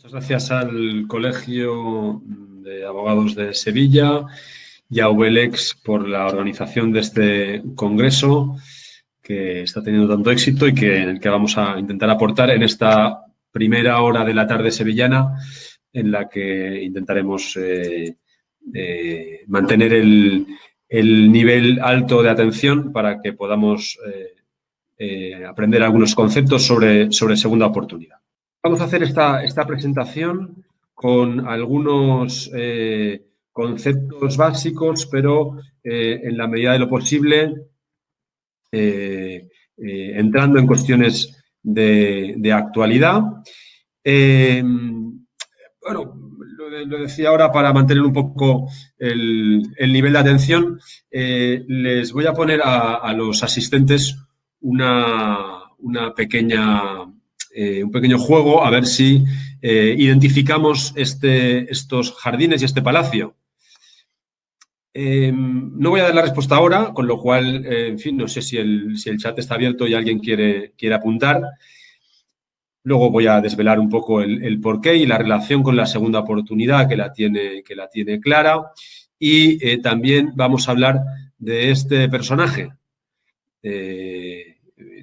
Muchas gracias al Colegio de Abogados de Sevilla y a VLEX por la organización de este congreso que está teniendo tanto éxito y en el que vamos a intentar aportar en esta primera hora de la tarde sevillana, en la que intentaremos mantener el nivel alto de atención para que podamos aprender algunos conceptos sobre segunda oportunidad. Vamos a hacer esta presentación con algunos conceptos básicos, pero en la medida de lo posible entrando en cuestiones de actualidad. Bueno, lo decía ahora para mantener un poco el nivel de atención. Les voy a poner a los asistentes un pequeño juego, a ver si identificamos estos jardines y este palacio. No voy a dar la respuesta ahora, con lo cual, en fin, no sé si el chat está abierto y alguien quiere apuntar. Luego voy a desvelar un poco el porqué y la relación con la segunda oportunidad, que la tiene clara. Y también vamos a hablar de este personaje.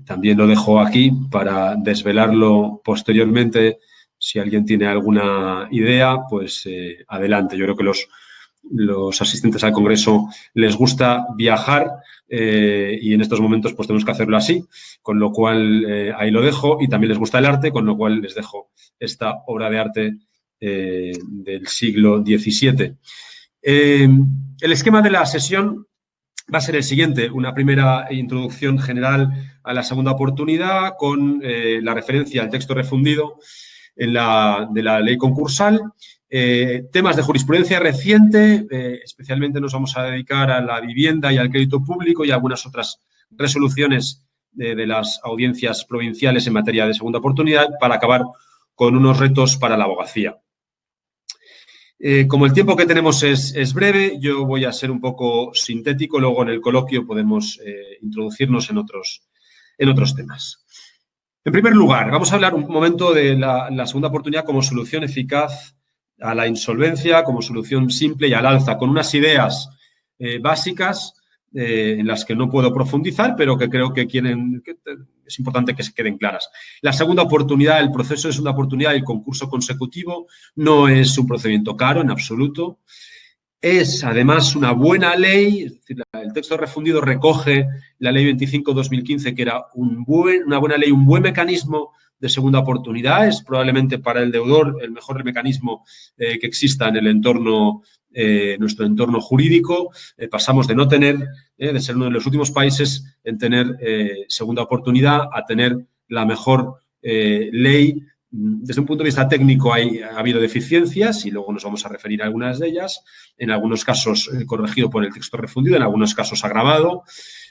También lo dejo aquí para desvelarlo posteriormente. Si alguien tiene alguna idea, pues adelante. Yo creo que los asistentes al Congreso les gusta viajar y en estos momentos pues tenemos que hacerlo así, con lo cual ahí lo dejo. Y también les gusta el arte, con lo cual les dejo esta obra de arte del siglo XVII. El esquema de la sesión va a ser el siguiente: una primera introducción general a la segunda oportunidad con la referencia al texto refundido de la ley concursal, temas de jurisprudencia reciente, especialmente nos vamos a dedicar a la vivienda y al crédito público y a algunas otras resoluciones de las audiencias provinciales en materia de segunda oportunidad, para acabar con unos retos para la abogacía. Como el tiempo que tenemos es breve, yo voy a ser un poco sintético. Luego en el coloquio podemos introducirnos en otros temas. En primer lugar, vamos a hablar un momento de la segunda oportunidad como solución eficaz a la insolvencia, como solución simple y al alza, con unas ideas básicas en las que no puedo profundizar, pero que creo que es importante que se queden claras. La segunda oportunidad, el proceso de segunda oportunidad, el concurso consecutivo, no es un procedimiento caro en absoluto. Es, además, una buena ley. Es decir, el texto refundido recoge la Ley 25/2015, que era una buena ley, un buen mecanismo de segunda oportunidad. Es probablemente para el deudor el mejor mecanismo que exista en el entorno, nuestro entorno jurídico. Pasamos de no tener, de ser uno de los últimos países en tener segunda oportunidad, a tener la mejor ley. Desde un punto de vista técnico ha habido deficiencias y luego nos vamos a referir a algunas de ellas. En algunos casos corregido por el texto refundido, en algunos casos agravado,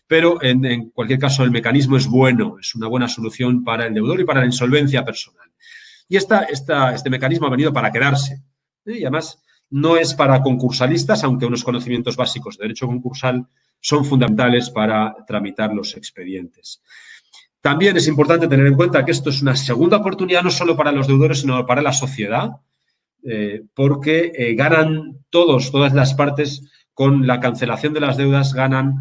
pero en cualquier caso el mecanismo es bueno, es una buena solución para el deudor y para la insolvencia personal. Y este mecanismo ha venido para quedarse. Y además no es para concursalistas, aunque unos conocimientos básicos de derecho concursal son fundamentales para tramitar los expedientes. También es importante tener en cuenta que esto es una segunda oportunidad no solo para los deudores, sino para la sociedad, porque ganan todas las partes con la cancelación de las deudas. Ganan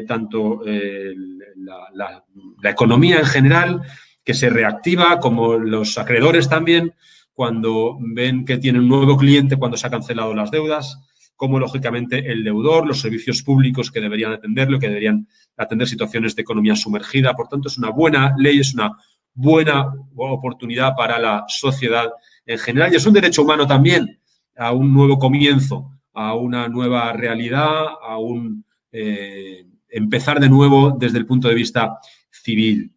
tanto la economía en general, que se reactiva, como los acreedores también, cuando ven que tienen un nuevo cliente cuando se han cancelado las deudas, como, lógicamente, el deudor, los servicios públicos que deberían atenderlo, que deberían atender situaciones de economía sumergida. Por tanto, es una buena ley, es una buena oportunidad para la sociedad en general. Y es un derecho humano también a un nuevo comienzo, a una nueva realidad, a un empezar de nuevo desde el punto de vista civil.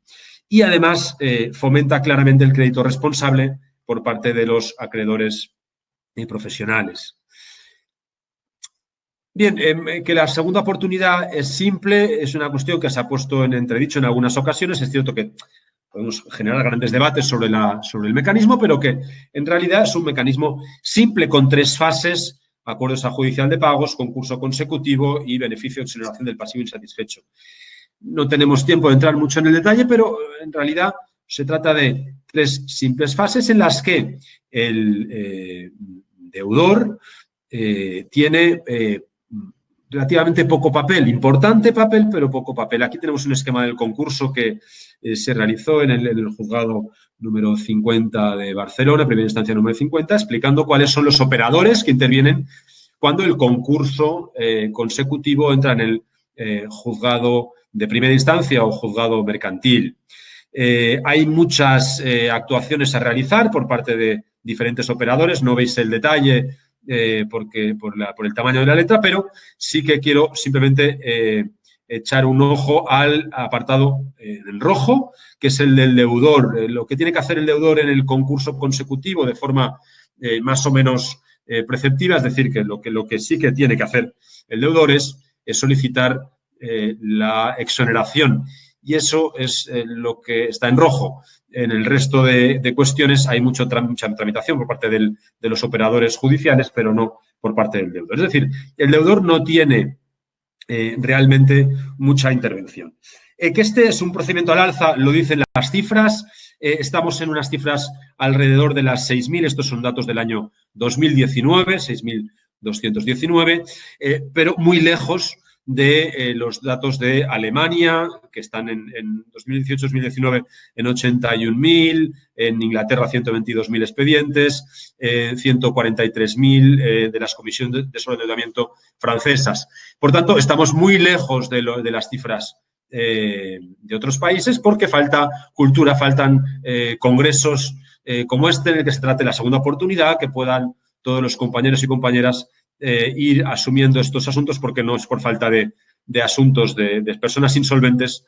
Y, además, fomenta claramente el crédito responsable por parte de los acreedores profesionales. Bien, que la segunda oportunidad es simple es una cuestión que se ha puesto en entredicho en algunas ocasiones. Es cierto que podemos generar grandes debates sobre el mecanismo, pero que en realidad es un mecanismo simple con 3 fases: acuerdo extrajudicial de pagos, concurso consecutivo y beneficio de exoneración del pasivo insatisfecho. No tenemos tiempo de entrar mucho en el detalle, pero en realidad Se trata de 3 simples fases en las que el deudor tiene relativamente poco papel, importante papel, pero poco papel. Aquí tenemos un esquema del concurso que se realizó en el juzgado número 50 de Barcelona, primera instancia número 50, explicando cuáles son los operadores que intervienen cuando el concurso consecutivo entra en el juzgado de primera instancia o juzgado mercantil. Hay muchas actuaciones a realizar por parte de diferentes operadores, no veis el detalle por el tamaño de la letra, pero sí que quiero simplemente echar un ojo al apartado en rojo, que es el del deudor. Lo que tiene que hacer el deudor en el concurso consecutivo de forma más o menos preceptiva, es decir, que lo que sí que tiene que hacer el deudor es solicitar la exoneración. Y eso es lo que está en rojo. En el resto de cuestiones hay mucha tramitación por parte de los operadores judiciales, pero no por parte del deudor. Es decir, el deudor no tiene realmente mucha intervención. Que este es un procedimiento al alza, lo dicen las cifras. Estamos en unas cifras alrededor de las 6.000, estos son datos del año 2019, 6.219, pero muy lejos de los datos de Alemania, que están en 2018-2019 en 81.000, en Inglaterra 122.000 expedientes, 143.000 de las comisiones de sobreendeudamiento francesas. Por tanto, estamos muy lejos de las cifras de otros países porque falta cultura, faltan congresos como este en el que se trate la segunda oportunidad, que puedan todos los compañeros y compañeras ir asumiendo estos asuntos, porque no es por falta de asuntos de personas insolventes,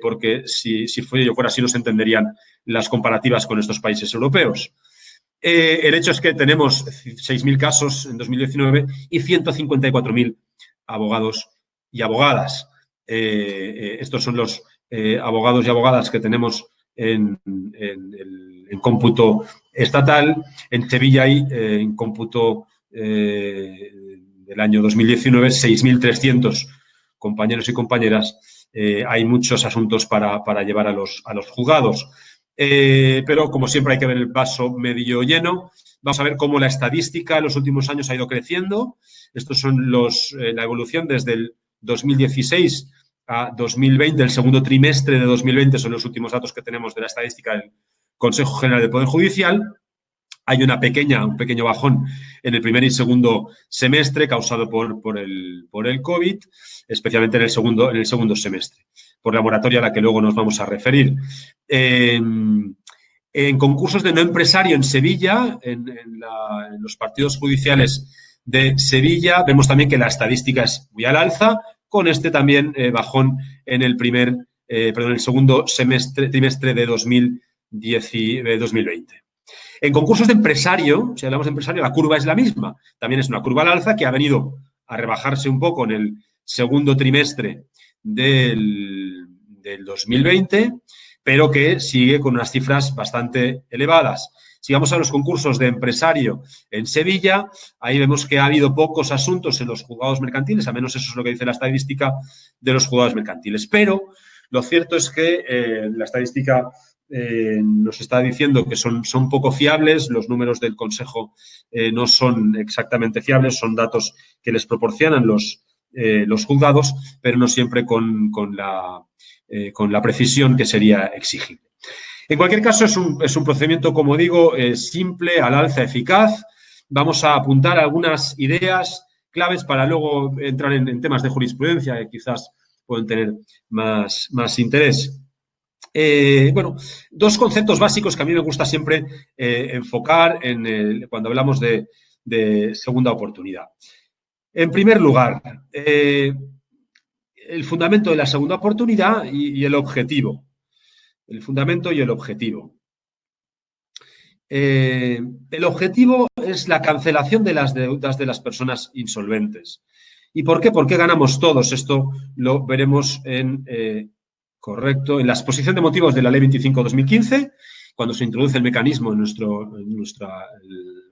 porque si fuera así no se entenderían las comparativas con estos países europeos. El hecho es que tenemos 6.000 casos en 2019 y 154.000 abogados y abogadas. Estos son los abogados y abogadas que tenemos en cómputo estatal. En Sevilla hay en cómputo del año 2019 6.300 compañeros y compañeras. Hay muchos asuntos para llevar a los juzgados. Pero, como siempre, hay que ver el vaso medio lleno. Vamos a ver cómo la estadística en los últimos años ha ido creciendo. Estos son la evolución desde el 2016 a 2020. El segundo trimestre de 2020 son los últimos datos que tenemos de la estadística del Consejo General del Poder Judicial. Hay un pequeño bajón en el primer y segundo semestre causado por el COVID, especialmente en el segundo semestre, por la moratoria a la que luego nos vamos a referir. En concursos de no empresario en Sevilla, en los partidos judiciales de Sevilla, vemos también que la estadística es muy al alza, con este también bajón en el segundo trimestre de 2020. En concursos de empresario, si hablamos de empresario, la curva es la misma. También es una curva al alza que ha venido a rebajarse un poco en el segundo trimestre del 2020, pero que sigue con unas cifras bastante elevadas. Si vamos a los concursos de empresario en Sevilla, ahí vemos que ha habido pocos asuntos en los juzgados mercantiles, al menos eso es lo que dice la estadística de los juzgados mercantiles. Pero lo cierto es que la estadística nos está diciendo que son poco fiables, los números del Consejo no son exactamente fiables, son datos que les proporcionan los juzgados, pero no siempre con la precisión que sería exigible. En cualquier caso, es un procedimiento, como digo, simple, al alza, eficaz. Vamos a apuntar algunas ideas claves para luego entrar en temas de jurisprudencia que quizás pueden tener más interés. Bueno, dos conceptos básicos que a mí me gusta siempre enfocar cuando hablamos de segunda oportunidad. En primer lugar, el fundamento de la segunda oportunidad y el objetivo. El fundamento y el objetivo. El objetivo es la cancelación de las deudas de las personas insolventes. ¿Y por qué? ¿Por qué ganamos todos? Esto lo veremos en la exposición de motivos de la Ley 25/2015, cuando se introduce el mecanismo en nuestro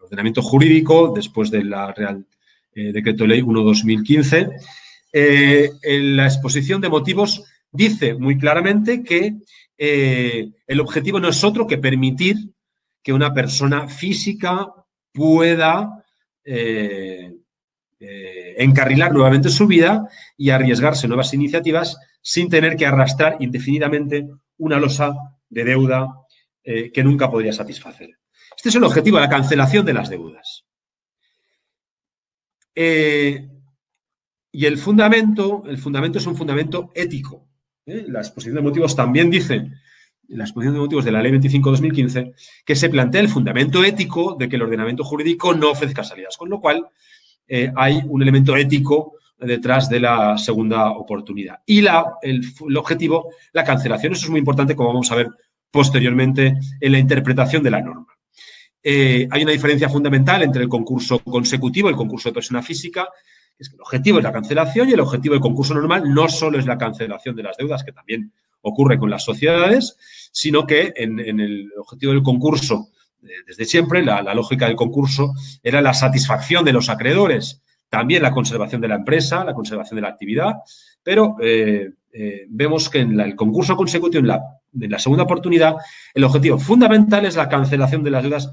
ordenamiento jurídico, después de la Real Decreto Ley 1/2015. En la exposición de motivos dice muy claramente que el objetivo no es otro que permitir que una persona física pueda encarrilar nuevamente su vida y arriesgarse nuevas iniciativas sin tener que arrastrar indefinidamente una losa de deuda que nunca podría satisfacer. Este es el objetivo, la cancelación de las deudas. Y el fundamento es un fundamento ético. La exposición de motivos también dice, en la exposición de motivos de la Ley 25/2015, que se plantea el fundamento ético de que el ordenamiento jurídico no ofrezca salidas, con lo cual hay un elemento ético detrás de la segunda oportunidad. Y el objetivo, la cancelación, eso es muy importante, como vamos a ver posteriormente en la interpretación de la norma. Hay una diferencia fundamental entre el concurso consecutivo y el concurso de persona física, que es que el objetivo es la cancelación y el objetivo del concurso normal no solo es la cancelación de las deudas, que también ocurre con las sociedades, sino que en el objetivo del concurso, desde siempre, la lógica del concurso era la satisfacción de los acreedores, también la conservación de la empresa, la conservación de la actividad, pero vemos que en el concurso consecutivo, en la segunda oportunidad, el objetivo fundamental es la cancelación de las deudas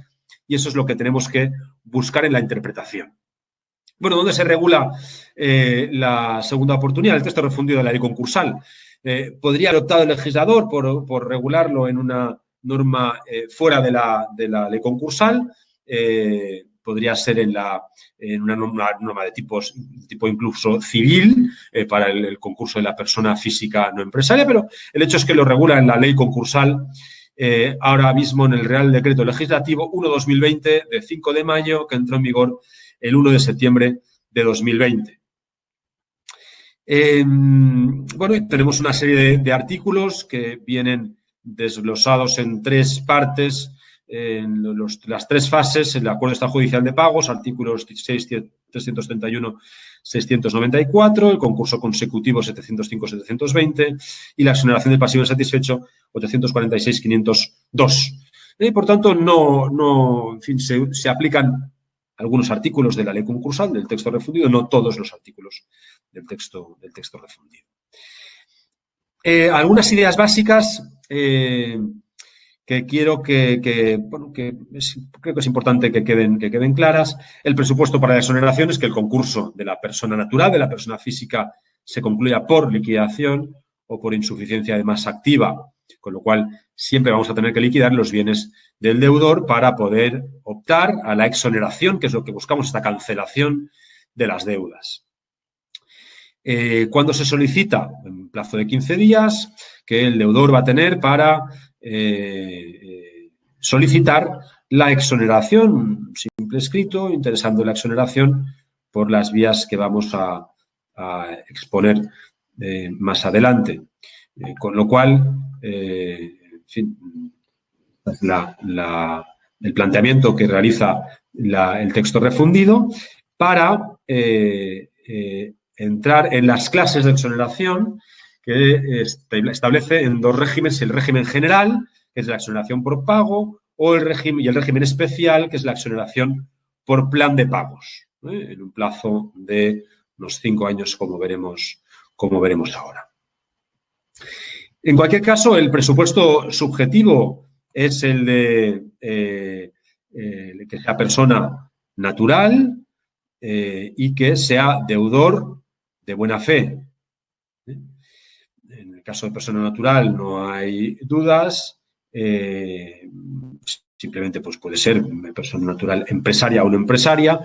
y eso es lo que tenemos que buscar en la interpretación. Bueno, ¿dónde se regula la segunda oportunidad? El texto refundido de la ley concursal. ¿Podría haber optado el legislador por regularlo en una norma fuera de la ley concursal? Podría ser en una norma de tipo incluso civil para el concurso de la persona física no empresaria, pero el hecho es que lo regula en la ley concursal ahora mismo en el Real Decreto Legislativo 1/2020 de 5 de mayo, que entró en vigor el 1 de septiembre de 2020. Bueno, tenemos una serie de artículos que vienen desglosados en 3 partes, en las 3 fases: el acuerdo extrajudicial de pagos, artículos 331, 694, el concurso consecutivo 705, 720 y la exoneración del pasivo insatisfecho 846, 502. Por tanto, en fin, se aplican algunos artículos de la ley concursal, del texto refundido, no todos los artículos del texto refundido. Algunas ideas básicas que quiero creo que es importante que queden claras. El presupuesto para la exoneración es que el concurso de la persona natural, de la persona física, se concluya por liquidación o por insuficiencia de masa activa, con lo cual siempre vamos a tener que liquidar los bienes del deudor para poder optar a la exoneración, que es lo que buscamos, esta cancelación de las deudas. ¿Cuándo se solicita? En plazo de 15 días, que el deudor va a tener para solicitar la exoneración, simple escrito, interesando la exoneración por las vías que vamos a exponer más adelante. Con lo cual, en fin, el planteamiento que realiza el texto refundido para entrar en las clases de exoneración que establece en 2 regímenes: el régimen general, que es la exoneración por pago, y el régimen especial, que es la exoneración por plan de pagos, en un plazo de unos 5 años, como veremos ahora. En cualquier caso, el presupuesto subjetivo es el de que sea persona natural y que sea deudor de buena fe. En el caso de persona natural no hay dudas. Simplemente pues puede ser persona natural empresaria o no empresaria,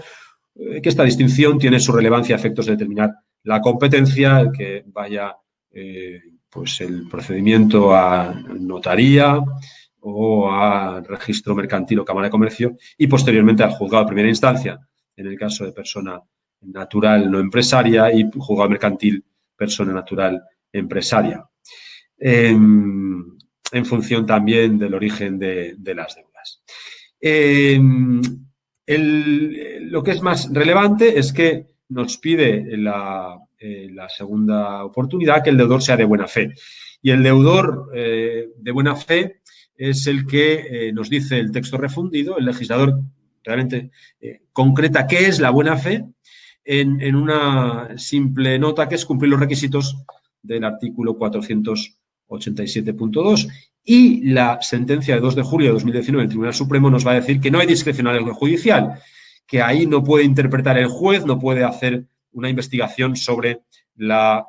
que esta distinción tiene su relevancia a efectos de determinar la competencia, el que vaya pues el procedimiento a notaría o a registro mercantil o cámara de comercio y posteriormente al juzgado de primera instancia, en el caso de persona natural no empresaria, y juzgado mercantil persona natural empresaria, en función también del origen de las deudas. Lo que es más relevante es que nos pide la segunda oportunidad que el deudor sea de buena fe. Y el deudor de buena fe es el que nos dice el texto refundido. El legislador realmente concreta qué es la buena fe en una simple nota, que es cumplir los requisitos del artículo 487.2 Y la sentencia de 2 de julio de 2019 del Tribunal Supremo nos va a decir que no hay discrecionalidad judicial, que ahí no puede interpretar el juez, no puede hacer una investigación sobre la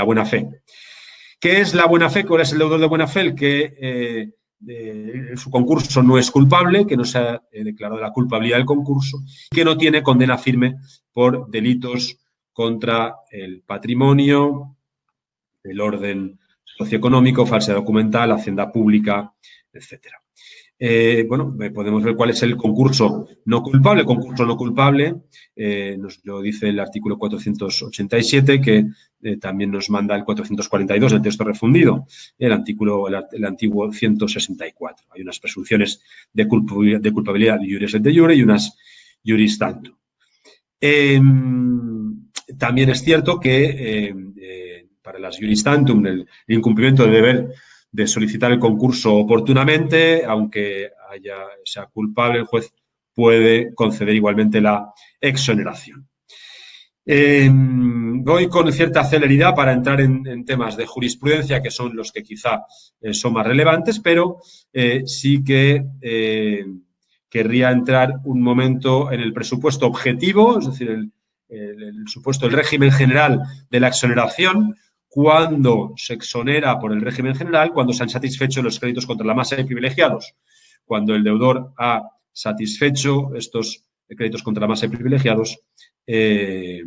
buena fe. ¿Qué es la buena fe? ¿Cuál es el deudor de buena fe? El que su concurso no es culpable, que no se ha declarado la culpabilidad del concurso, que no tiene condena firme por delitos contra el patrimonio, el orden socioeconómico, falsedad documental, hacienda pública, etcétera. Podemos ver cuál es el concurso no culpable. Concurso no culpable nos lo dice el artículo 487, que también nos manda el 442 del texto refundido, el antiguo 164. Hay unas presunciones de culpabilidad iuris et de jure y unas iuris tantum. También es cierto que para las iuris tantum el incumplimiento del deber de solicitar el concurso oportunamente, aunque sea culpable, el juez puede conceder igualmente la exoneración. Voy con cierta celeridad para entrar en temas de jurisprudencia, que son los que quizá son más relevantes, pero sí que querría entrar un momento en el presupuesto objetivo, es decir, el supuesto, el régimen general de la exoneración, cuando se exonera por el régimen general, cuando se han satisfecho los créditos contra la masa de privilegiados. Cuando el deudor ha satisfecho estos créditos contra la masa de privilegiados, se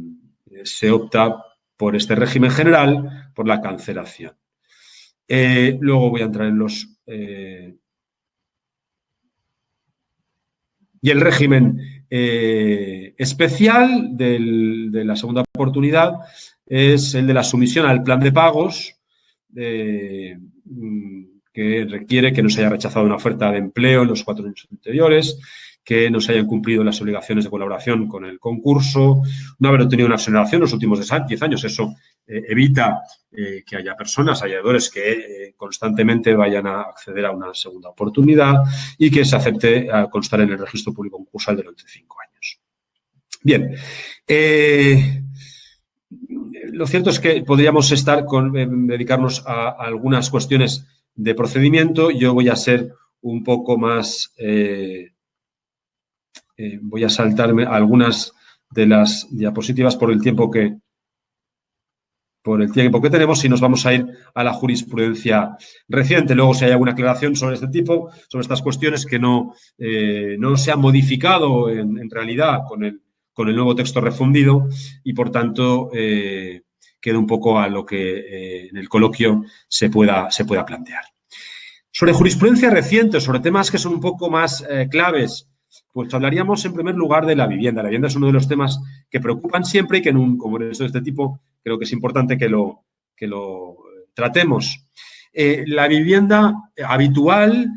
opta por este régimen general, por la cancelación. Luego voy a entrar en los... y el régimen especial de la segunda oportunidad es el de la sumisión al plan de pagos, que requiere que no se haya rechazado una oferta de empleo en los 4 años anteriores, que no se hayan cumplido las obligaciones de colaboración con el concurso, no haber obtenido una exoneración en los últimos 10 años. Eso evita que haya personas, haya deudores que constantemente vayan a acceder a una segunda oportunidad y que se acepte a constar en el registro público concursal durante 5 años. Bien. Lo cierto es que podríamos dedicarnos a algunas cuestiones de procedimiento. Yo voy a ser un poco más... voy a saltarme algunas de las diapositivas por el tiempo que tenemos y nos vamos a ir a la jurisprudencia reciente. Luego, si hay alguna aclaración sobre este tipo, sobre estas cuestiones que no se han modificado en realidad con el nuevo texto refundido y, por tanto, queda un poco a lo que en el coloquio se pueda plantear. Sobre jurisprudencia reciente, sobre temas que son un poco más claves, pues hablaríamos en primer lugar de la vivienda. La vivienda es uno de los temas que preocupan siempre y que en un congreso de este tipo creo que es importante que lo tratemos. La vivienda habitual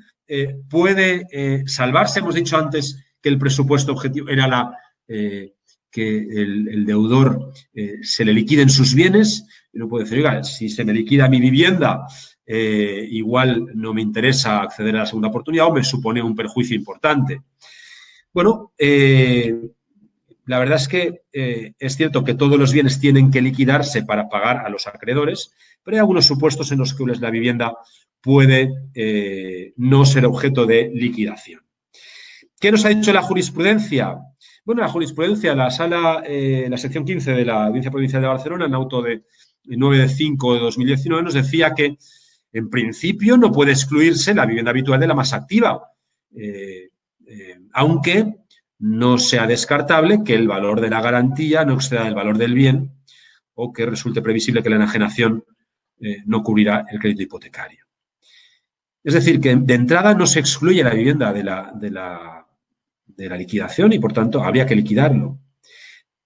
puede salvarse. Hemos dicho antes que el presupuesto objetivo era que el deudor se le liquiden sus bienes. Y no puede decir, oiga, si se me liquida mi vivienda, igual no me interesa acceder a la segunda oportunidad o me supone un perjuicio importante. Bueno, la verdad es que es cierto que todos los bienes tienen que liquidarse para pagar a los acreedores, pero hay algunos supuestos en los que la vivienda puede no ser objeto de liquidación. ¿Qué nos ha dicho la jurisprudencia? Bueno, la jurisprudencia, la sección 15 de la Audiencia Provincial de Barcelona, en auto de 9 de 5 de 2019, nos decía que, en principio, no puede excluirse la vivienda habitual de la masa activa, aunque no sea descartable que el valor de la garantía no exceda el valor del bien o que resulte previsible que la enajenación no cubrirá el crédito hipotecario. Es decir, que de entrada no se excluye la vivienda de la liquidación y, por tanto, habría que liquidarlo.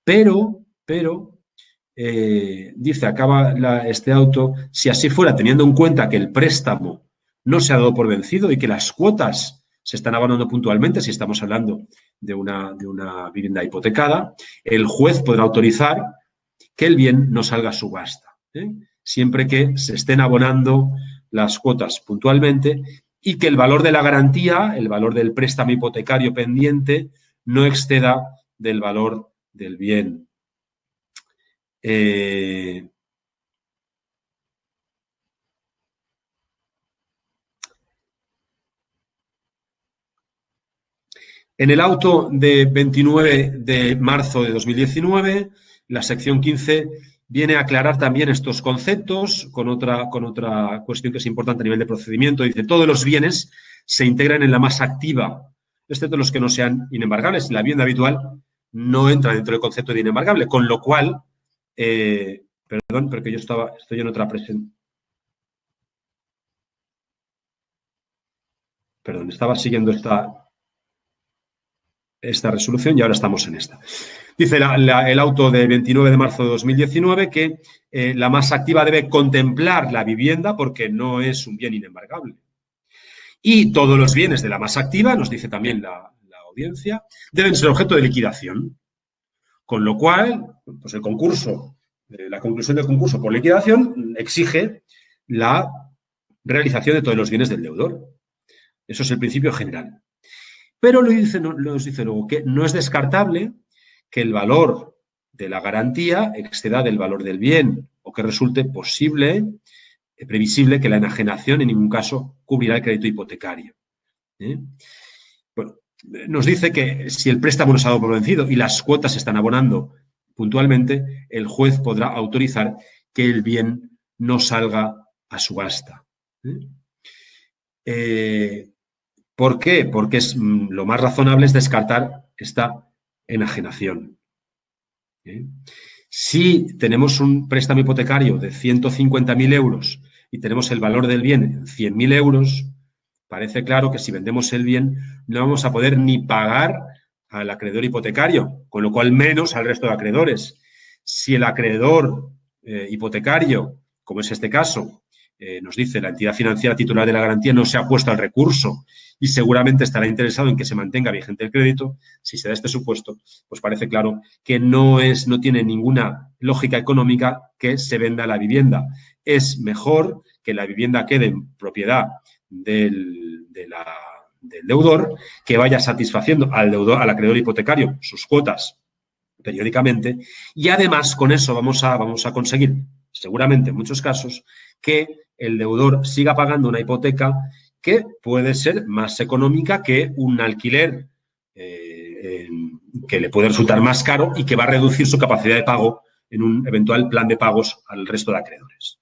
Pero dice, acaba este auto, si así fuera, teniendo en cuenta que el préstamo no se ha dado por vencido y que las cuotas se están abonando puntualmente, si estamos hablando de una vivienda hipotecada, el juez podrá autorizar que el bien no salga a subasta, siempre que se estén abonando las cuotas puntualmente y que el valor de la garantía, el valor del préstamo hipotecario pendiente, no exceda del valor del bien. En el auto de 29 de marzo de 2019, la sección 15 viene a aclarar también estos conceptos con otra cuestión que es importante a nivel de procedimiento. Dice, todos los bienes se integran en la masa activa, excepto los que no sean inembargables. La vivienda habitual no entra dentro del concepto de inembargable, con lo cual, perdón, porque yo estoy en otra presentación. Perdón, estaba siguiendo esta resolución y ahora estamos en esta. Dice el auto de 29 de marzo de 2019 que la masa activa debe contemplar la vivienda porque no es un bien inembargable. Y todos los bienes de la masa activa, nos dice también la audiencia, deben ser objeto de liquidación. Con lo cual, pues el concurso, la conclusión del concurso por liquidación exige la realización de todos los bienes del deudor. Eso es el principio general. Pero nos dice luego que no es descartable que el valor de la garantía exceda del valor del bien o que resulte previsible que la enajenación en ningún caso cubrirá el crédito hipotecario. Bueno, nos dice que si el préstamo no se ha dado por vencido y las cuotas se están abonando puntualmente, el juez podrá autorizar que el bien no salga a subasta. ¿Por qué? Porque lo más razonable es descartar esta enajenación. Si tenemos un préstamo hipotecario de 150.000 euros y tenemos el valor del bien en 100.000 euros, parece claro que si vendemos el bien no vamos a poder ni pagar al acreedor hipotecario, con lo cual menos al resto de acreedores. Si el acreedor hipotecario, como es este caso, nos dice la entidad financiera titular de la garantía no se ha puesto al recurso y seguramente estará interesado en que se mantenga vigente el crédito, si se da este supuesto, pues parece claro que no tiene ninguna lógica económica que se venda la vivienda. Es mejor que la vivienda quede en propiedad del deudor, que vaya satisfaciendo al acreedor hipotecario sus cuotas periódicamente y además con eso vamos a conseguir, seguramente en muchos casos, que el deudor siga pagando una hipoteca que puede ser más económica que un alquiler que le puede resultar más caro y que va a reducir su capacidad de pago en un eventual plan de pagos al resto de acreedores.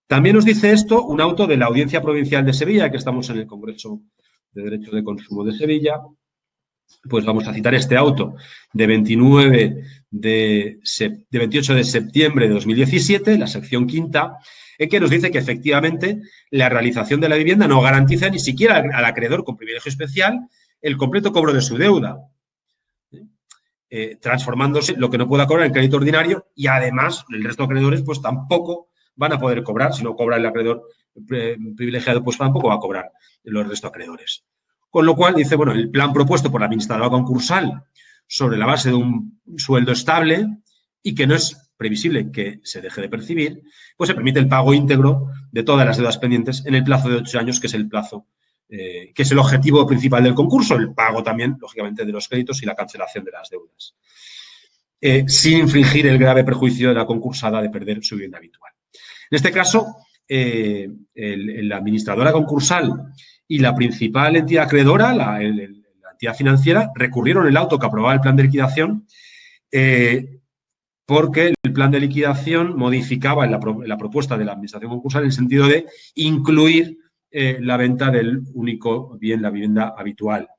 También nos dice esto un auto de la Audiencia Provincial de Sevilla, que estamos en el Congreso de Derecho de Consumo de Sevilla. Pues vamos a citar este auto de 28 de septiembre de 2017, la sección quinta, en que nos dice que efectivamente la realización de la vivienda no garantiza ni siquiera al acreedor con privilegio especial el completo cobro de su deuda, transformándose lo que no pueda cobrar en crédito ordinario y además el resto de acreedores pues tampoco van a poder cobrar. Si no cobra el acreedor privilegiado, pues tampoco va a cobrar los restos de acreedores. Con lo cual, dice, bueno, el plan propuesto por la administradora concursal sobre la base de un sueldo estable y que no es previsible que se deje de percibir, pues se permite el pago íntegro de todas las deudas pendientes en el plazo de 8 años, que es el plazo, que es el objetivo principal del concurso, el pago también, lógicamente, de los créditos y la cancelación de las deudas, sin infligir el grave perjuicio de la concursada de perder su vivienda habitual. En este caso, la administradora concursal y la principal entidad acreedora, la entidad financiera, recurrieron el auto que aprobaba el plan de liquidación porque el plan de liquidación modificaba la propuesta de la administración concursal en el sentido de incluir la venta del único bien, la vivienda habitual.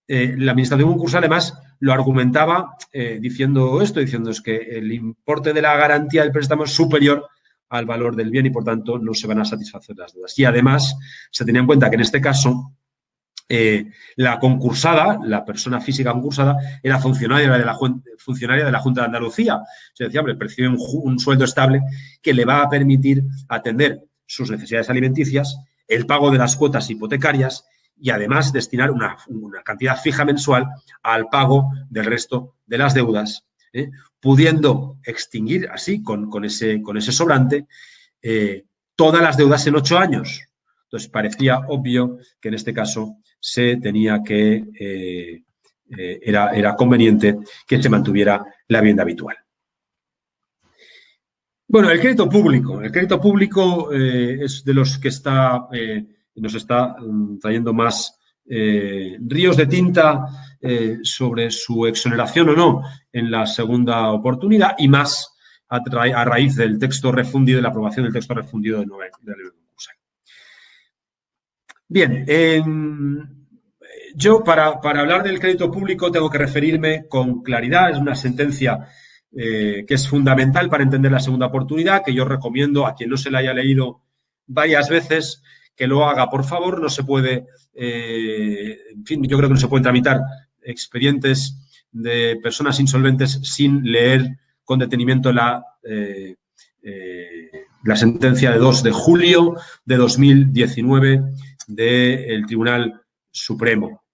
La administración concursal, además, lo argumentaba diciendo es que el importe de la garantía del préstamo es superior al valor del bien y, por tanto, no se van a satisfacer las deudas. Y, además, se tenía en cuenta que, en este caso, la concursada, la persona física concursada, era funcionaria de la Junta de Andalucía. Se decía, hombre, percibe un sueldo estable que le va a permitir atender sus necesidades alimenticias, el pago de las cuotas hipotecarias y, además, destinar una cantidad fija mensual al pago del resto de las deudas, pudiendo extinguir así, con ese sobrante, todas las deudas en 8 años. Entonces, parecía obvio que en este caso se tenía que, era conveniente que se mantuviera la vivienda habitual. Bueno, el crédito público. El crédito público es de los que nos está trayendo más ríos de tinta sobre su exoneración o no en la segunda oportunidad y más a raíz del texto refundido, de la aprobación del texto refundido de la ley concursal. Bien, yo para hablar del crédito público tengo que referirme con claridad. Es una sentencia que es fundamental para entender la segunda oportunidad, que yo recomiendo a quien no se la haya leído varias veces que lo haga, por favor. No se puede, en fin, yo creo que no se pueden tramitar expedientes de personas insolventes sin leer con detenimiento la sentencia de 2 de julio de 2019 del Tribunal Supremo,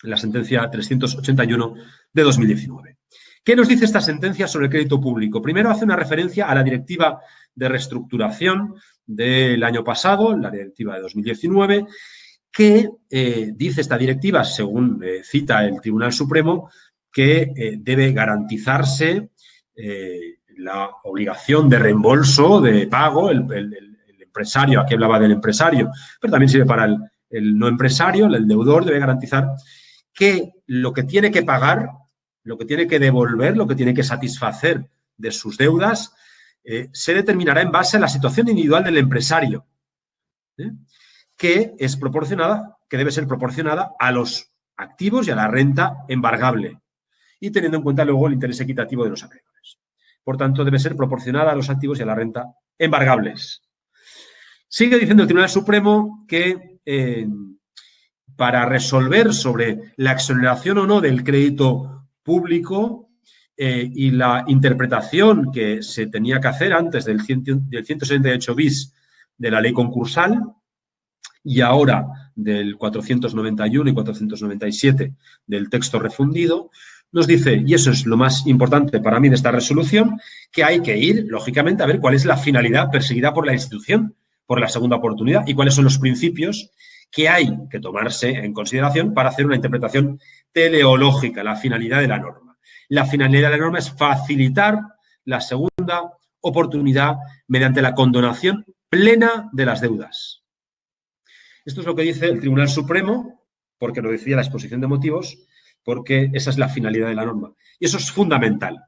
la sentencia 381 de 2019. ¿Qué nos dice esta sentencia sobre el crédito público? Primero hace una referencia a la directiva de reestructuración del año pasado, la directiva de 2019, que dice esta directiva, según cita el Tribunal Supremo, que debe garantizarse la obligación de reembolso, de pago. El empresario, aquí hablaba del empresario, pero también sirve para el no empresario, el deudor debe garantizar que lo que tiene que pagar, lo que tiene que devolver, lo que tiene que satisfacer de sus deudas, se determinará en base a la situación individual del empresario, que es proporcionada, que debe ser proporcionada a los activos y a la renta embargable, y teniendo en cuenta luego el interés equitativo de los acreedores. Por tanto, debe ser proporcionada a los activos y a la renta embargables. Sigue diciendo el Tribunal Supremo que para resolver sobre la exoneración o no del crédito público y la interpretación que se tenía que hacer antes del 178 bis de la ley concursal y ahora del 491 y 497 del texto refundido, nos dice, y eso es lo más importante para mí de esta resolución, que hay que ir, lógicamente, a ver cuál es la finalidad perseguida por la institución, por la segunda oportunidad, y cuáles son los principios que hay que tomarse en consideración para hacer una interpretación teleológica, la finalidad de la norma. La finalidad de la norma es facilitar la segunda oportunidad mediante la condonación plena de las deudas. Esto es lo que dice el Tribunal Supremo, porque lo decía la exposición de motivos, porque esa es la finalidad de la norma. Y eso es fundamental.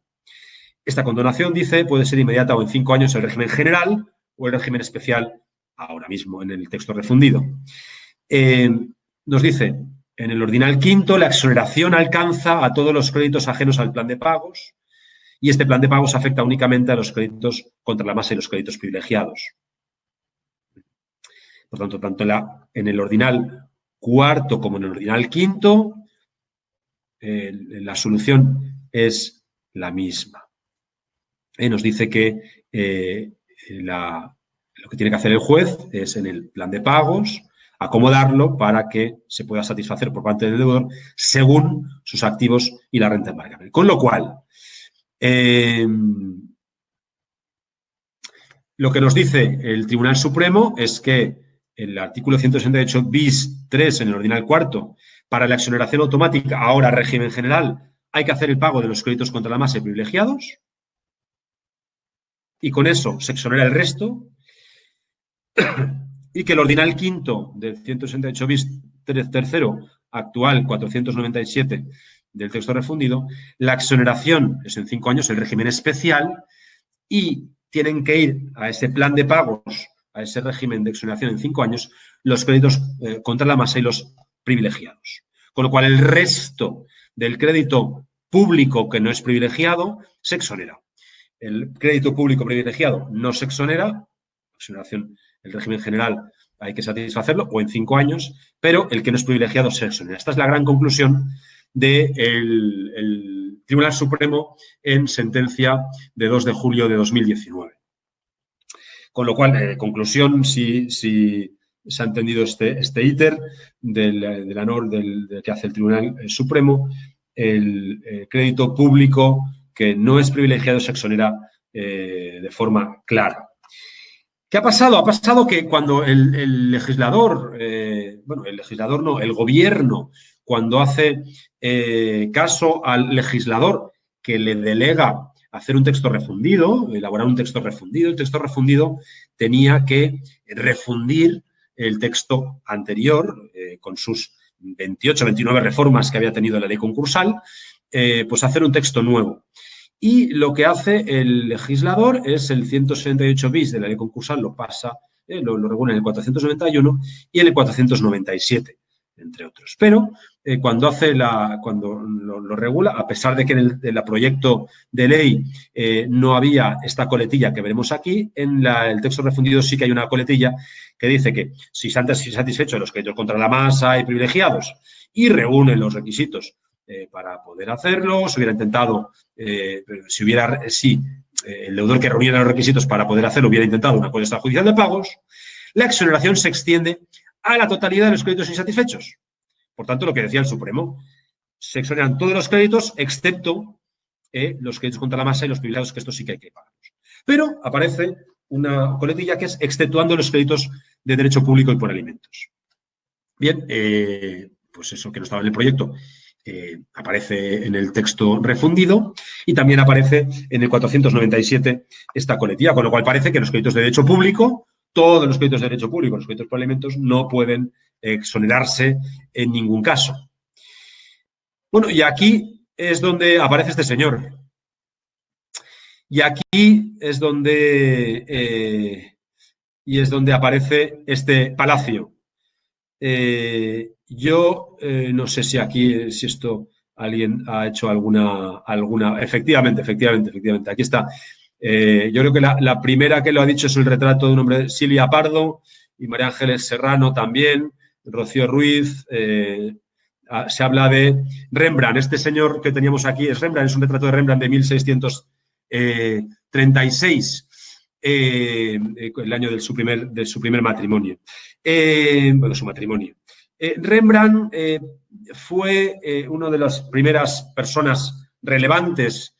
Esta condonación, dice, puede ser inmediata o en 5 años el régimen general o el régimen especial ahora mismo en el texto refundido. Nos dice, en el ordinal quinto, la exoneración alcanza a todos los créditos ajenos al plan de pagos y este plan de pagos afecta únicamente a los créditos contra la masa y los créditos privilegiados. Por tanto, tanto en el ordinal cuarto como en el ordinal quinto, la solución es la misma. Nos dice que lo que tiene que hacer el juez es en el plan de pagos acomodarlo para que se pueda satisfacer por parte del deudor según sus activos y la renta embargable. Con lo cual, lo que nos dice el Tribunal Supremo es que el artículo 168 bis 3 en el ordinal cuarto, para la exoneración automática, ahora régimen general, hay que hacer el pago de los créditos contra la masa y privilegiados y con eso se exonera el resto, y que el ordinal quinto del 168 bis tercero, actual 497 del texto refundido, la exoneración es en 5 años el régimen especial y tienen que ir a ese plan de pagos, a ese régimen de exoneración en 5 años, los créditos contra la masa y los privilegiados. Con lo cual, el resto del crédito público que no es privilegiado se exonera. El crédito público privilegiado no se exonera, exoneración, el régimen general hay que satisfacerlo, o en 5 años, pero el que no es privilegiado se exonera. Esta es la gran conclusión del Tribunal Supremo en sentencia de 2 de julio de 2019. Con lo cual, conclusión, si se ha entendido este íter de la NOR que hace el Tribunal Supremo, el crédito público que no es privilegiado se exonera de forma clara. ¿Qué ha pasado? Ha pasado que cuando el legislador, el gobierno, cuando hace caso al legislador que le delega hacer un texto refundido, elaborar un texto refundido, el texto refundido tenía que refundir el texto anterior, con sus 28, 29 reformas que había tenido la ley concursal, pues hacer un texto nuevo. Y lo que hace el legislador es el 168 bis de la ley concursal, lo pasa, lo regula en el 491 y en el 497, entre otros. Pero cuando lo regula, a pesar de que en el proyecto de ley no había esta coletilla que veremos aquí, en el texto refundido sí que hay una coletilla que dice que si se han satisfecho los créditos contra la masa y privilegiados y reúnen los requisitos para poder hacerlo, se hubiera intentado, el deudor que reuniera los requisitos para poder hacerlo hubiera intentado una potestad judicial de pagos, la exoneración se extiende a la totalidad de los créditos insatisfechos. Por tanto, lo que decía el Supremo, se exoneran todos los créditos excepto los créditos contra la masa y los privilegiados, que estos sí que hay que pagarlos. Pero aparece una coletilla que es exceptuando los créditos de derecho público y por alimentos. Bien, pues eso que no estaba en el proyecto aparece en el texto refundido y también aparece en el 497 esta coletilla, con lo cual parece que los créditos de derecho público, todos los créditos de derecho público, los créditos por alimentos, no pueden exonerarse en ningún caso. Bueno, y aquí es donde aparece este señor. Y aquí es donde aparece este palacio. Yo no sé si aquí, si esto alguien ha hecho alguna. Efectivamente. Aquí está. Yo creo que la primera que lo ha dicho es el retrato de un hombre, Silvia Pardo, y María Ángeles Serrano también, Rocío Ruiz. Se habla de Rembrandt. Este señor que teníamos aquí es Rembrandt, es un retrato de Rembrandt de 1636. El año de su primer matrimonio. Su matrimonio. Rembrandt fue una de las primeras personas relevantes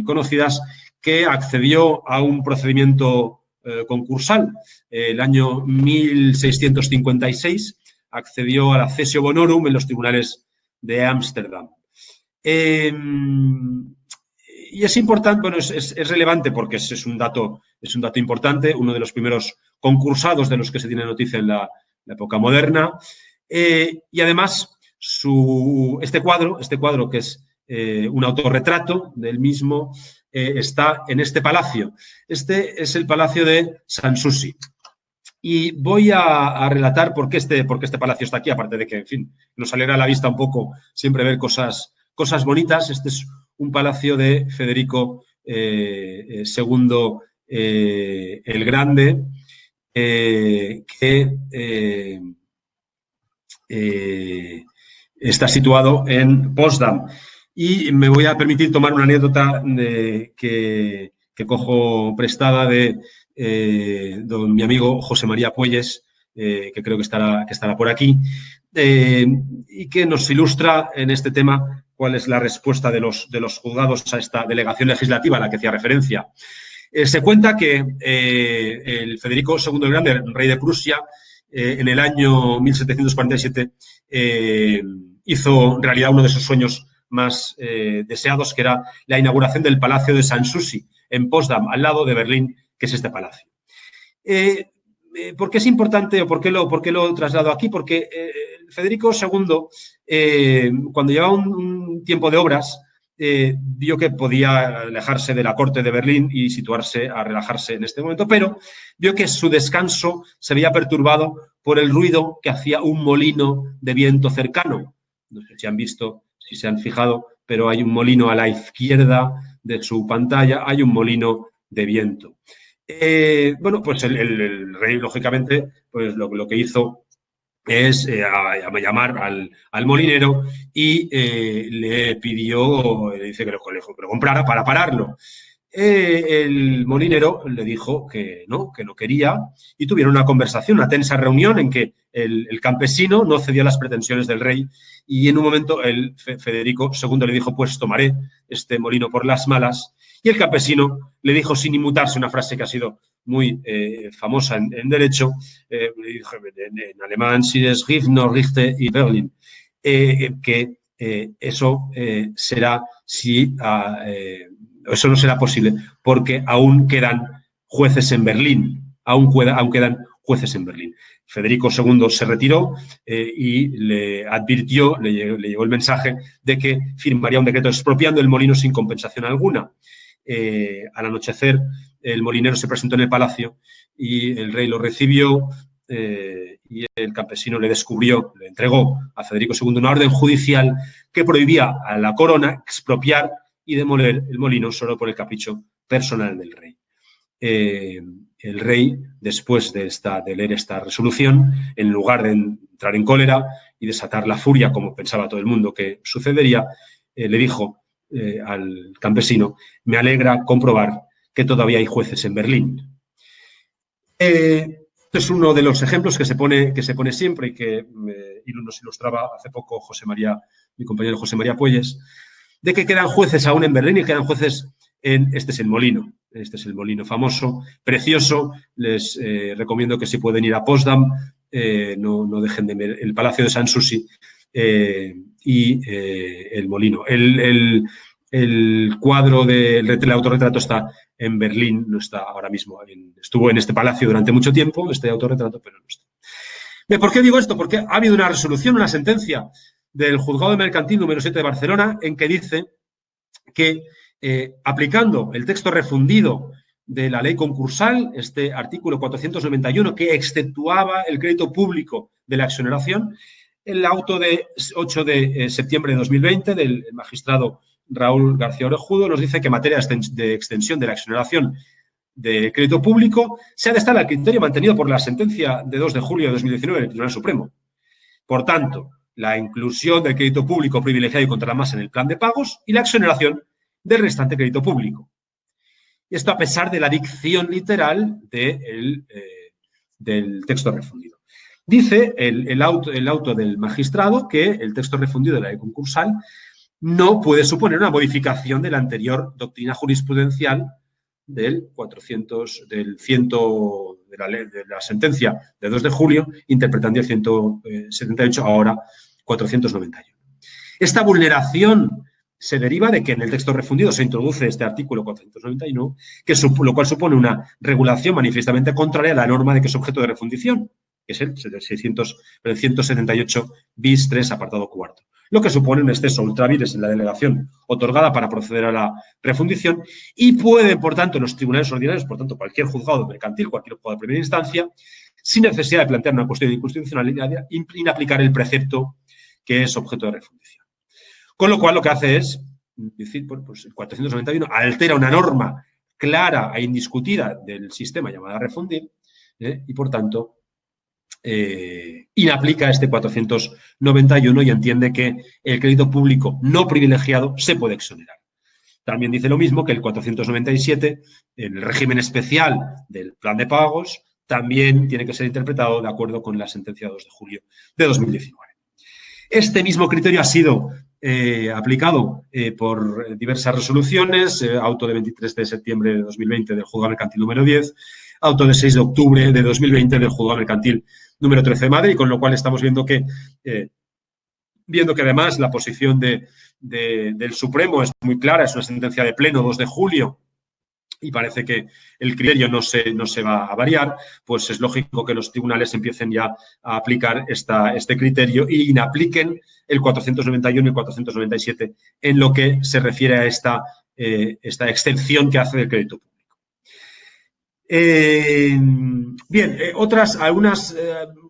conocidas que accedió a un procedimiento concursal. El año 1656 accedió a la cessio bonorum en los tribunales de Ámsterdam. Y es importante, bueno, es relevante porque es un dato importante, uno de los primeros concursados de los que se tiene noticia en la época moderna. Y además, este cuadro que es un autorretrato del mismo, está en este palacio. Este es el Palacio de Sanssouci. Y voy a relatar por qué este palacio está aquí, aparte de que, en fin, nos alegra la vista un poco siempre ver cosas bonitas. Este es un palacio de Federico II el Grande, que está situado en Potsdam. Y me voy a permitir tomar una anécdota que cojo prestada de mi amigo José María Puelles, que creo que estará por aquí, y que nos ilustra en este tema cuál es la respuesta de los juzgados a esta delegación legislativa a la que hacía referencia. Se cuenta que el Federico II el Grande, rey de Prusia, en el año 1747 hizo realidad uno de sus sueños más deseados, que era la inauguración del Palacio de Sanssouci en Potsdam, al lado de Berlín, que es este palacio. ¿Por qué es importante o por qué lo traslado aquí? Porque Federico II, cuando llevaba un tiempo de obras, vio que podía alejarse de la corte de Berlín y situarse a relajarse en este momento, pero vio que su descanso se veía perturbado por el ruido que hacía un molino de viento cercano. No sé si han visto, si se han fijado, pero hay un molino a la izquierda de su pantalla, hay un molino de viento. Bueno, pues el rey, lógicamente, pues lo que hizo es llamar al molinero y le dice que lo comprara para pararlo. El molinero le dijo que no quería, y tuvieron una conversación, una tensa reunión en que el campesino no cedió a las pretensiones del rey, y en un momento el Federico II le dijo: pues tomaré este molino por las malas, y el campesino le dijo, sin inmutarse, una frase que ha sido muy famosa en derecho, en alemán, si es Richt, no Richte y Berlin, que eso será si... eso no será posible porque aún quedan jueces en Berlín, aún quedan jueces en Berlín. Federico II se retiró y le advirtió, le llegó el mensaje de que firmaría un decreto expropiando el molino sin compensación alguna. Al anochecer, el molinero se presentó en el palacio y el rey lo recibió y el campesino le entregó a Federico II una orden judicial que prohibía a la corona expropiar y demoler el molino solo por el capricho personal del rey. El rey, después de leer esta resolución, en lugar de entrar en cólera y desatar la furia, como pensaba todo el mundo que sucedería, le dijo al campesino: me alegra comprobar que todavía hay jueces en Berlín. Este es uno de los ejemplos que se pone siempre y que nos ilustraba hace poco mi compañero José María Puelles, de que quedan jueces aún en Berlín y quedan jueces este es el molino. Este es el molino famoso, precioso. Les recomiendo que si pueden ir a Potsdam, no dejen de ver el Palacio de Sanssouci y el molino. El cuadro del autorretrato está en Berlín, no está ahora mismo. Estuvo en este palacio durante mucho tiempo, este autorretrato, pero no está. ¿Por qué digo esto? Porque ha habido una resolución, una sentencia del Juzgado Mercantil número 7 de Barcelona en que dice que aplicando el texto refundido de la ley concursal, este artículo 491 que exceptuaba el crédito público de la exoneración, el auto de 8 de septiembre de 2020 del magistrado Raúl García Orejudo nos dice que en materia de extensión de la exoneración de crédito público se ha de estar al criterio mantenido por la sentencia de 2 de julio de 2019 del Tribunal Supremo. Por tanto, la inclusión del crédito público privilegiado y contra la masa en el plan de pagos y la exoneración del restante crédito público. Esto a pesar de la dicción literal del texto refundido. Dice el auto del magistrado que el texto refundido de la ley concursal no puede suponer una modificación de la anterior doctrina jurisprudencial de la sentencia de 2 de julio, interpretando el 178, ahora 491. Esta vulneración se deriva de que en el texto refundido se introduce este artículo 491, lo cual supone una regulación manifiestamente contraria a la norma de que es objeto de refundición, que es el 178 bis 3, apartado cuarto, lo que supone un exceso ultra vires en la delegación otorgada para proceder a la refundición y puede, por tanto, en los tribunales ordinarios, por tanto, cualquier juzgado mercantil, cualquier juzgado de primera instancia, sin necesidad de plantear una cuestión de inconstitucionalidad, inaplicar el precepto que es objeto de refundición. Con lo cual, lo que hace es decir, pues el 491 altera una norma clara e indiscutida del sistema llamada refundir y, por tanto, inaplica este 491 y entiende que el crédito público no privilegiado se puede exonerar. También dice lo mismo que el 497, en el régimen especial del plan de pagos, también tiene que ser interpretado de acuerdo con la sentencia 2 de julio de 2019. Este mismo criterio ha sido aplicado por diversas resoluciones, auto de 23 de septiembre de 2020 del Juzgado Mercantil número 10, auto de 6 de octubre de 2020 del Juzgado Mercantil número 13 de Madrid, con lo cual estamos viendo que además la posición del Supremo es muy clara, es una sentencia de pleno 2 de julio y parece que el criterio no se va a variar, pues es lógico que los tribunales empiecen ya a aplicar este criterio y inapliquen el 491 y 497 en lo que se refiere a esta excepción que hace del crédito público. Bien, algunas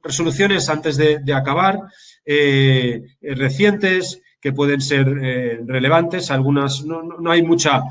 resoluciones antes de acabar, recientes, que pueden ser relevantes. Algunas, no hay mucha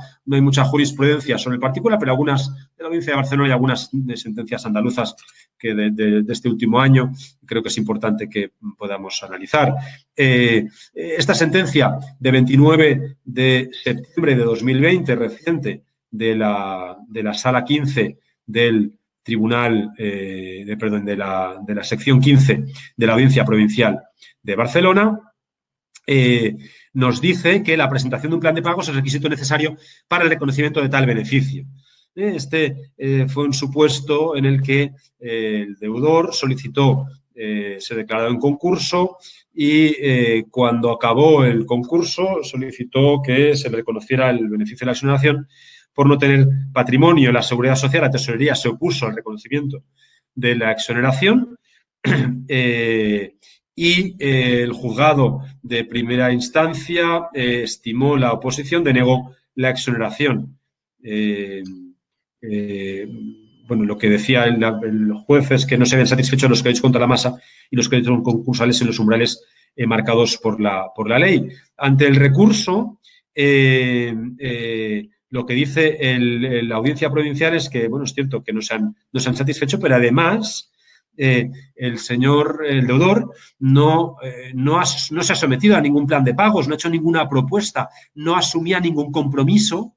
jurisprudencia sobre el particular, pero algunas de la Audiencia de Barcelona y algunas de sentencias andaluzas que de este último año creo que es importante que podamos analizar. Esta sentencia de 29 de septiembre de 2020, reciente, de la Sala 15 del Tribunal, de la sección 15 de la Audiencia Provincial de Barcelona, nos dice que la presentación de un plan de pagos es el requisito necesario para el reconocimiento de tal beneficio. Este fue un supuesto en el que el deudor solicitó, se declaró en concurso y cuando acabó el concurso solicitó que se le reconociera el beneficio de la exoneración por no tener patrimonio. La Seguridad Social, la Tesorería, se opuso al reconocimiento de la exoneración y el juzgado de primera instancia estimó la oposición, denegó la exoneración. Bueno, lo que decía el juez es que no se habían satisfecho los créditos contra la masa y los créditos concursales en los umbrales marcados por la ley. Ante el recurso, lo que dice la audiencia provincial es que, bueno, es cierto que no se han satisfecho, pero además el deudor no se ha sometido a ningún plan de pagos, no ha hecho ninguna propuesta, no asumía ningún compromiso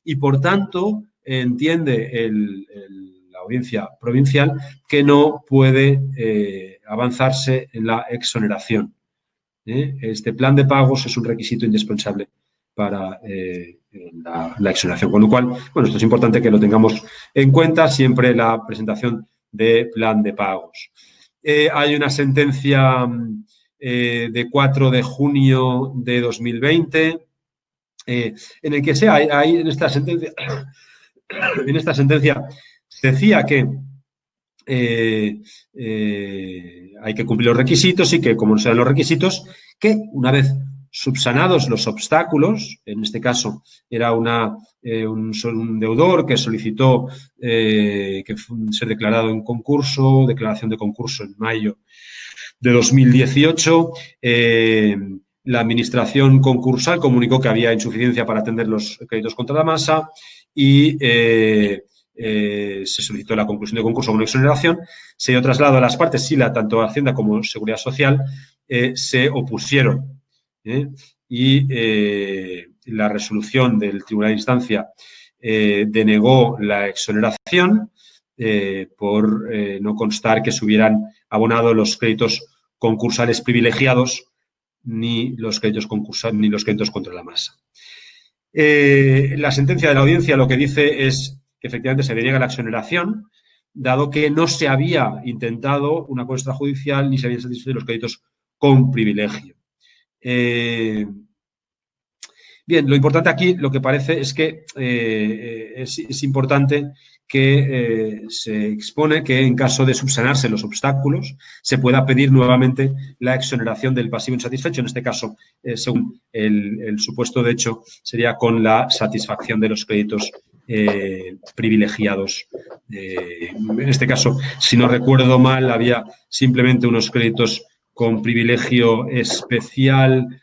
y, por tanto, entiende la audiencia provincial que no puede avanzarse en la exoneración. Este plan de pagos es un requisito indispensable para la exoneración. Con lo cual, bueno, esto es importante que lo tengamos en cuenta siempre la presentación de plan de pagos. Hay una sentencia de 4 de junio de 2020 en el que en esta sentencia se decía que hay que cumplir los requisitos y que, como no sean los requisitos, que una vez subsanados los obstáculos, en este caso era un deudor que solicitó ser declarado en concurso, declaración de concurso en mayo de 2018, la administración concursal comunicó que había insuficiencia para atender los créditos contra la masa y se solicitó la conclusión de concurso con exoneración. Se dio traslado a las partes, sí, tanto Hacienda como Seguridad Social se opusieron. Y la resolución del Tribunal de Instancia denegó la exoneración por no constar que se hubieran abonado los créditos concursales privilegiados ni los créditos concursales ni los créditos contra la masa. La sentencia de la audiencia lo que dice es que efectivamente se deniega la exoneración, dado que no se había intentado una cosa extrajudicial ni se habían satisfecho los créditos con privilegio. Bien, lo importante aquí, lo que parece es que es importante que se expone que en caso de subsanarse los obstáculos se pueda pedir nuevamente la exoneración del pasivo insatisfecho. En este caso, según el supuesto de hecho, sería con la satisfacción de los créditos privilegiados. En este caso, si no recuerdo mal, había simplemente unos créditos con privilegio especial,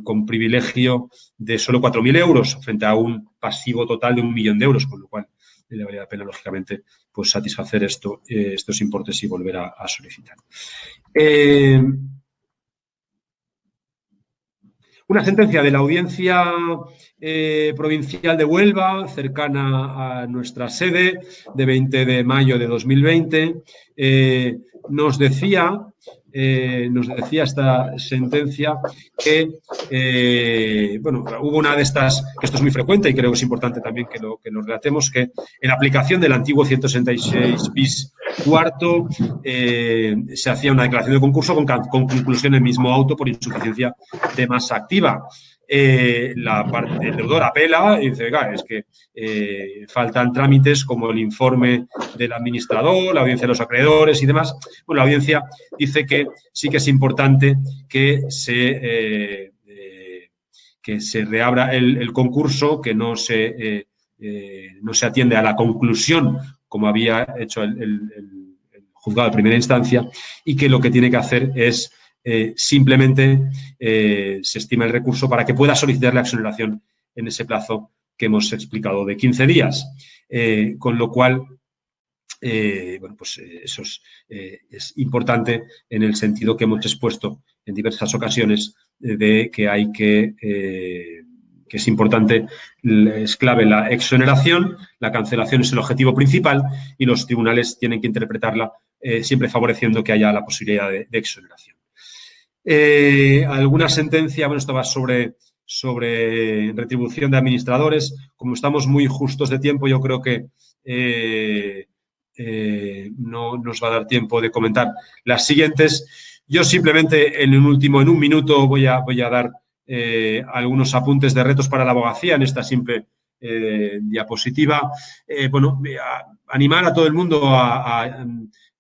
con privilegio de solo 4.000 euros frente a un pasivo total de 1 millón de euros, con lo cual le valía la pena, lógicamente, pues satisfacer estos importes y volver a solicitar. Una sentencia de la Audiencia Provincial de Huelva, cercana a nuestra sede, de 20 de mayo de 2020, nos decía esta sentencia que, bueno, hubo una de estas, que esto es muy frecuente y creo que es importante también que lo relatemos, que en aplicación del antiguo 166 bis cuarto se hacía una declaración de concurso con conclusión en el mismo auto por insuficiencia de masa activa. El deudor apela y dice, es que faltan trámites como el informe del administrador, la audiencia de los acreedores y demás. Bueno, la audiencia dice que sí que es importante que se reabra el concurso, que no se atiende a la conclusión como había hecho el juzgado de primera instancia y que lo que tiene que hacer es simplemente se estima el recurso para que pueda solicitar la exoneración en ese plazo que hemos explicado de 15 días. Con lo cual, bueno, pues eso es importante en el sentido que hemos expuesto en diversas ocasiones de que es importante, es clave la exoneración, la cancelación es el objetivo principal y los tribunales tienen que interpretarla siempre favoreciendo que haya la posibilidad de exoneración. Alguna sentencia, bueno, esto va sobre retribución de administradores. Como estamos muy justos de tiempo, yo creo que no nos va a dar tiempo de comentar las siguientes. Yo simplemente en un minuto voy a dar algunos apuntes de retos para la abogacía en esta simple diapositiva. Bueno, animar a todo el mundo a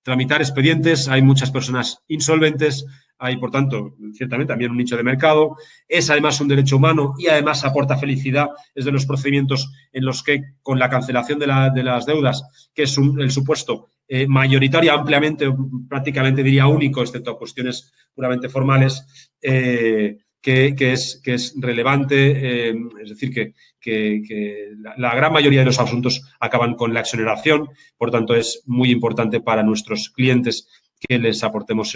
tramitar expedientes. Hay muchas personas insolventes, hay, por tanto, ciertamente también un nicho de mercado. Es, además, un derecho humano y, además, aporta felicidad. Es de los procedimientos en los que, con la cancelación de las deudas, que es el supuesto mayoritario, ampliamente, prácticamente diría único, excepto cuestiones puramente formales, que es relevante, es decir, que la gran mayoría de los asuntos acaban con la exoneración. Por tanto, es muy importante para nuestros clientes que les aportemos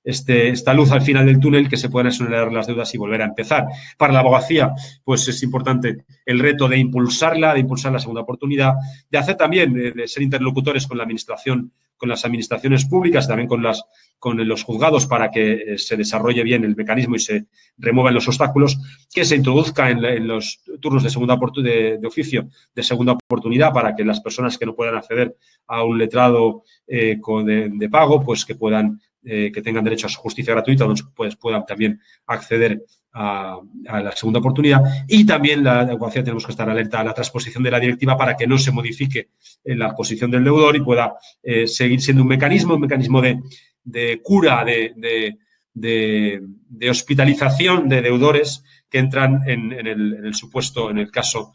esta luz al final del túnel, que se puedan exonerar las deudas y volver a empezar. Para la abogacía, pues es importante el reto de impulsar la segunda oportunidad, de hacer también, de ser interlocutores con la administración, con las administraciones públicas, también con los juzgados, para que se desarrolle bien el mecanismo y se remuevan los obstáculos, que se introduzca en los turnos de oficio de segunda oportunidad, para que las personas que no puedan acceder a un letrado de pago, pues que tengan derecho a su justicia gratuita, donde pues puedan también acceder a la segunda oportunidad. Y también la abogacía tenemos que estar alerta a la transposición de la directiva para que no se modifique la posición del deudor y pueda seguir siendo un mecanismo de cura, de hospitalización de deudores que entran en el supuesto, en el caso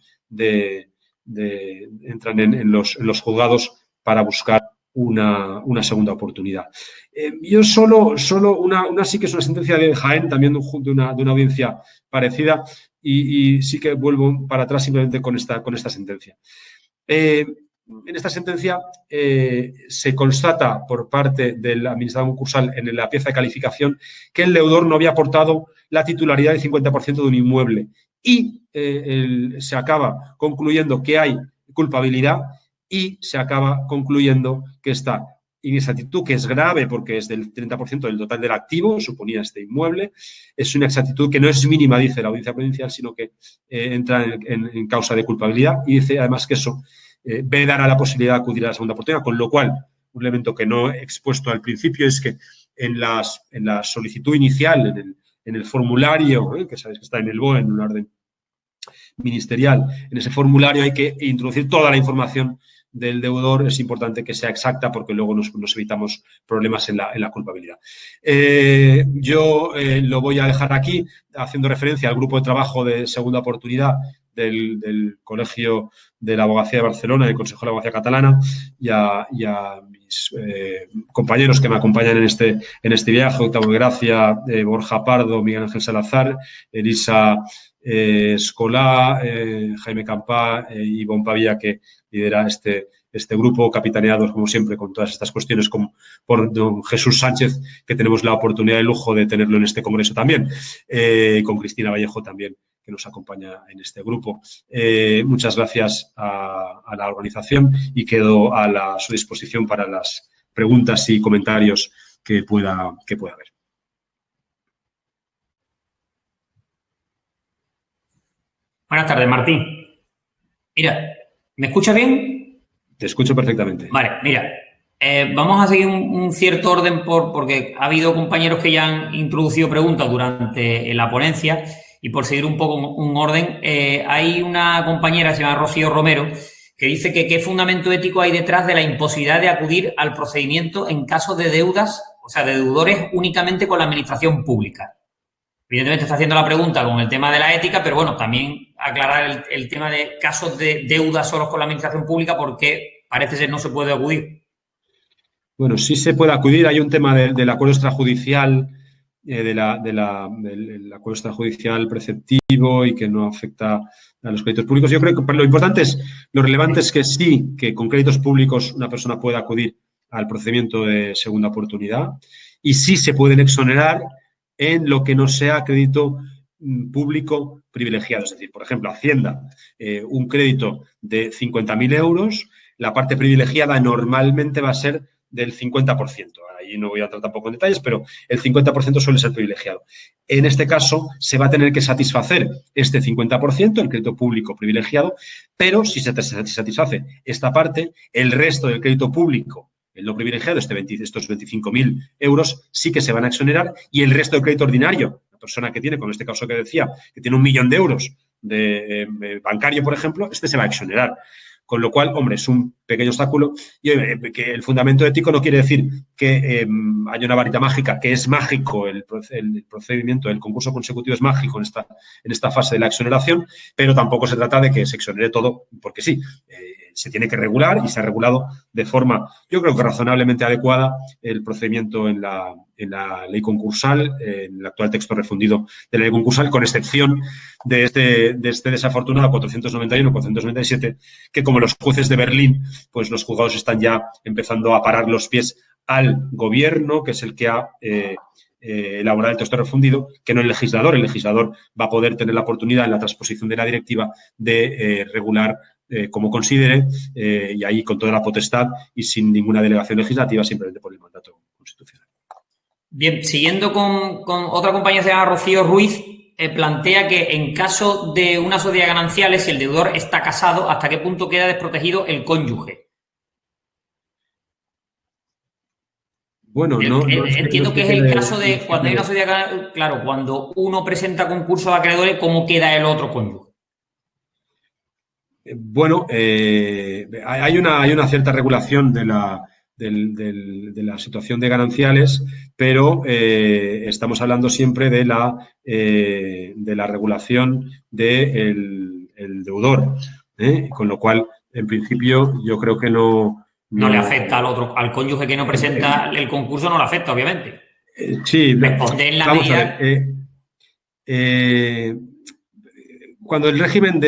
entran en los juzgados para buscar una segunda oportunidad. Yo solo una sí que es una sentencia de Jaén, también de una audiencia parecida, y sí que vuelvo para atrás simplemente con esta sentencia. En esta sentencia se constata por parte del administrador concursal en la pieza de calificación que el deudor no había aportado la titularidad del 50% de un inmueble y se acaba concluyendo que hay culpabilidad y se acaba concluyendo que esta inexactitud, que es grave porque es del 30% del total del activo, suponía este inmueble, es una exactitud que no es mínima, dice la audiencia provincial, sino que entra en causa de culpabilidad, y dice además que eso dará la posibilidad de acudir a la segunda oportunidad, con lo cual, un elemento que no he expuesto al principio es que en la solicitud inicial, en el formulario, que sabéis que está en el BOE, en un orden ministerial, en ese formulario hay que introducir toda la información del deudor. Es importante que sea exacta porque luego nos evitamos problemas en la culpabilidad. Yo lo voy a dejar aquí haciendo referencia al grupo de trabajo de segunda oportunidad del Colegio de la Abogacía de Barcelona, del Consejo de la Abogacía Catalana, y a mis compañeros que me acompañan en este viaje: Octavio Gracia, Borja Pardo, Miguel Ángel Salazar, Elisa Escolá, Jaime Campá y Ivonne Pavía, que lidera este grupo, capitaneados, como siempre, con todas estas cuestiones por don Jesús Sánchez, que tenemos la oportunidad y el lujo de tenerlo en este congreso también, con Cristina Vallejo también, que nos acompaña en este grupo. Muchas gracias a la organización y quedo a su disposición para las preguntas y comentarios que pueda haber. Buenas tardes, Martín. Mira, ¿me escuchas bien? Te escucho perfectamente. Vale, mira, vamos a seguir un cierto orden porque ha habido compañeros que ya han introducido preguntas durante la ponencia, y por seguir un poco un orden, hay una compañera, se llama Rocío Romero, que dice que qué fundamento ético hay detrás de la imposibilidad de acudir al procedimiento en caso de deudas, o sea, de deudores únicamente con la administración pública. Evidentemente está haciendo la pregunta con el tema de la ética, pero bueno, también aclarar el tema de casos de deudas solos con la administración pública, porque parece ser no se puede acudir. Bueno, sí se puede acudir. Hay un tema del acuerdo extrajudicial, del acuerdo extrajudicial preceptivo y que no afecta a los créditos públicos. Yo creo que lo relevante es que sí, que con créditos públicos una persona puede acudir al procedimiento de segunda oportunidad, y sí se pueden exonerar en lo que no sea crédito público privilegiado. Es decir, por ejemplo, Hacienda, un crédito de 50.000 euros, la parte privilegiada normalmente va a ser del 50%. Ahí no voy a entrar tampoco en detalles, pero el 50% suele ser privilegiado. En este caso, se va a tener que satisfacer este 50%, el crédito público privilegiado, pero si se satisface esta parte, el resto del crédito público, el no privilegiado, estos 25.000 euros, sí que se van a exonerar, y el resto del crédito ordinario, la persona que tiene, con este caso que decía, que tiene 1.000.000 de euros bancario, por ejemplo, este se va a exonerar. Con lo cual, hombre, es un pequeño obstáculo. Y que el fundamento ético no quiere decir que haya una varita mágica, que es mágico el procedimiento, el concurso consecutivo es mágico en esta fase de la exoneración, pero tampoco se trata de que se exonere todo, porque sí, se tiene que regular y se ha regulado de forma, yo creo que razonablemente adecuada, el procedimiento en la ley concursal, en el actual texto refundido de la ley concursal, con excepción de este desafortunado 491-497, que como los jueces de Berlín, pues los juzgados están ya empezando a parar los pies al gobierno, que es el que ha elaborado el texto refundido, que no el legislador. El legislador va a poder tener la oportunidad en la transposición de la directiva de regular como considere, y ahí con toda la potestad y sin ninguna delegación legislativa, simplemente por el mandato constitucional. Bien, siguiendo con otra compañera, se llama Rocío Ruiz, plantea que en caso de una sociedad de gananciales, si el deudor está casado, ¿hasta qué punto queda desprotegido el cónyuge? Bueno, entiendo que es el caso de cuando hay una sociedad, claro, cuando uno presenta concurso de acreedores, ¿cómo queda el otro cónyuge? Bueno, hay una cierta regulación de la situación de gananciales, pero estamos hablando siempre de la regulación del deudor, con lo cual, en principio, yo creo que no le afecta al cónyuge que no presenta el concurso, no le afecta, obviamente. Sí, responde en la medida. Cuando el régimen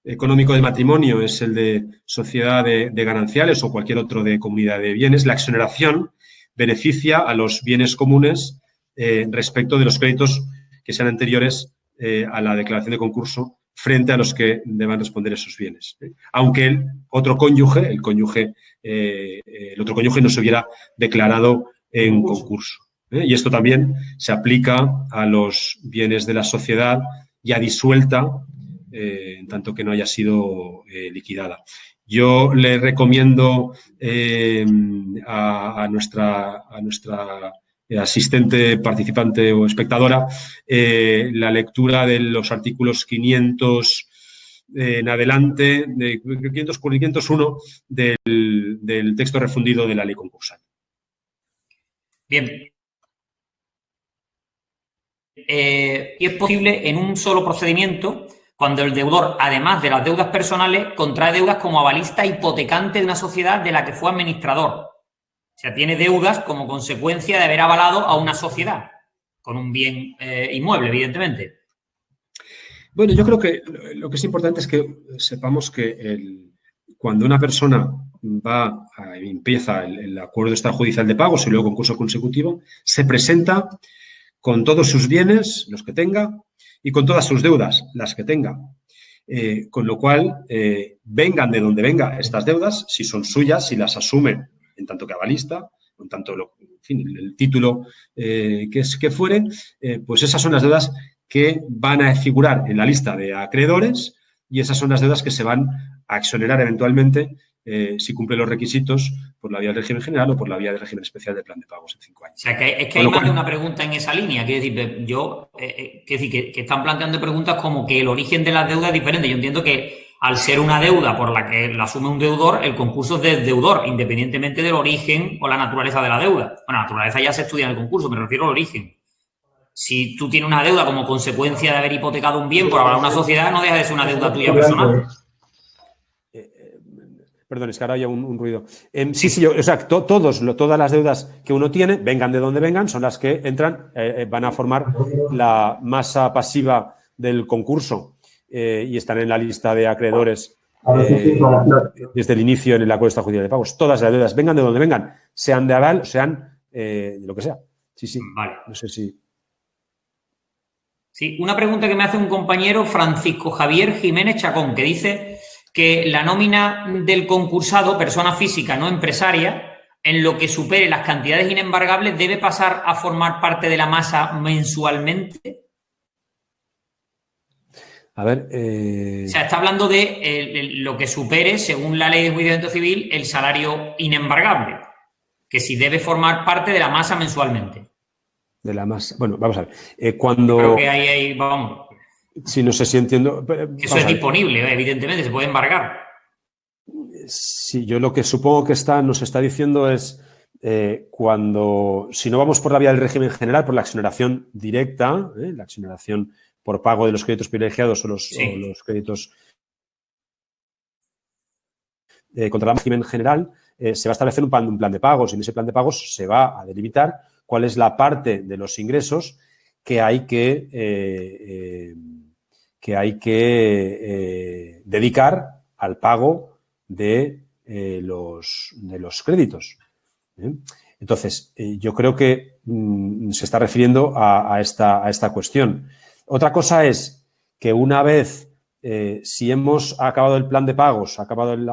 económico del matrimonio es el de sociedad de gananciales o cualquier otro de comunidad de bienes, la exoneración beneficia a los bienes comunes respecto de los créditos que sean anteriores a la declaración de concurso frente a los que deban responder esos bienes. Aunque el otro cónyuge no se hubiera declarado en concurso. Y esto también se aplica a los bienes de la sociedad ya disuelta, en tanto que no haya sido liquidada. Yo le recomiendo a nuestra asistente, participante o espectadora la lectura de los artículos 500 en adelante, de 501 del texto refundido de la ley concursal. Bien. Y es posible en un solo procedimiento cuando el deudor, además de las deudas personales, contrae deudas como avalista hipotecante de una sociedad de la que fue administrador. O sea, tiene deudas como consecuencia de haber avalado a una sociedad con un bien inmueble, evidentemente. Bueno, yo creo que lo que es importante es que sepamos que cuando una persona empieza el acuerdo extrajudicial de pagos y luego concurso consecutivo, se presenta con todos sus bienes, los que tenga, y con todas sus deudas, las que tenga. Con lo cual, vengan de donde vengan estas deudas, si son suyas, si las asume en tanto que avalista, en tanto, en fin, el título que fuere, pues esas son las deudas que van a figurar en la lista de acreedores y esas son las deudas que se van a exonerar eventualmente si cumple los requisitos por la vía del régimen general o por la vía del régimen especial del plan de pagos en 5 años. O sea, que es que hay más de una pregunta en esa línea. Quiero decir, que están planteando preguntas como que el origen de las deudas es diferente. Yo entiendo que al ser una deuda por la que la asume un deudor, el concurso es del deudor, independientemente del origen o la naturaleza de la deuda. Bueno, la naturaleza ya se estudia en el concurso, me refiero al origen. Si tú tienes una deuda como consecuencia de haber hipotecado un bien por avalar una sociedad, no deja de ser una deuda tuya personal. Perdón, es que ahora hay un ruido. Sí, o sea, todas las deudas que uno tiene, vengan de donde vengan, son las que entran, van a formar la masa pasiva del concurso y están en la lista de acreedores desde el inicio en el acuerdo extrajudicial de pagos. Todas las deudas, vengan de donde vengan, sean de aval, sean de lo que sea. Sí. Vale. No sé si... Sí, una pregunta que me hace un compañero, Francisco Javier Jiménez Chacón, que dice que la nómina del concursado, persona física no empresaria, en lo que supere las cantidades inembargables, debe pasar a formar parte de la masa mensualmente. A ver... O sea, está hablando de lo que supere, según la ley de enjuiciamiento civil, el salario inembargable, que si debe formar parte de la masa mensualmente. De la masa... Bueno, vamos a ver. Cuando... Creo que ahí vamos... Sí, no sé si entiendo. Eso es disponible, evidentemente, se puede embargar. Sí, yo lo que supongo que nos está diciendo es si no vamos por la vía del régimen general, por la exoneración directa, la exoneración por pago de los créditos privilegiados o los créditos contra el régimen general, se va a establecer un plan de pagos y en ese plan de pagos se va a delimitar cuál es la parte de los ingresos que hay que dedicar al pago de los créditos. Entonces, yo creo que se está refiriendo a esta cuestión. Otra cosa es que una vez, si hemos acabado el plan de pagos,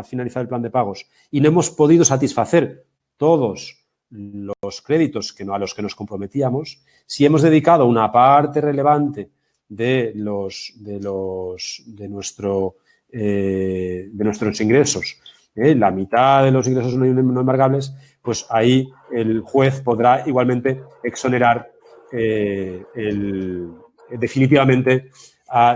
finalizado el plan de pagos y no hemos podido satisfacer todos los créditos a los que nos comprometíamos, si hemos dedicado una parte relevante de nuestros ingresos, la mitad de los ingresos no embargables, pues ahí el juez podrá igualmente exonerar definitivamente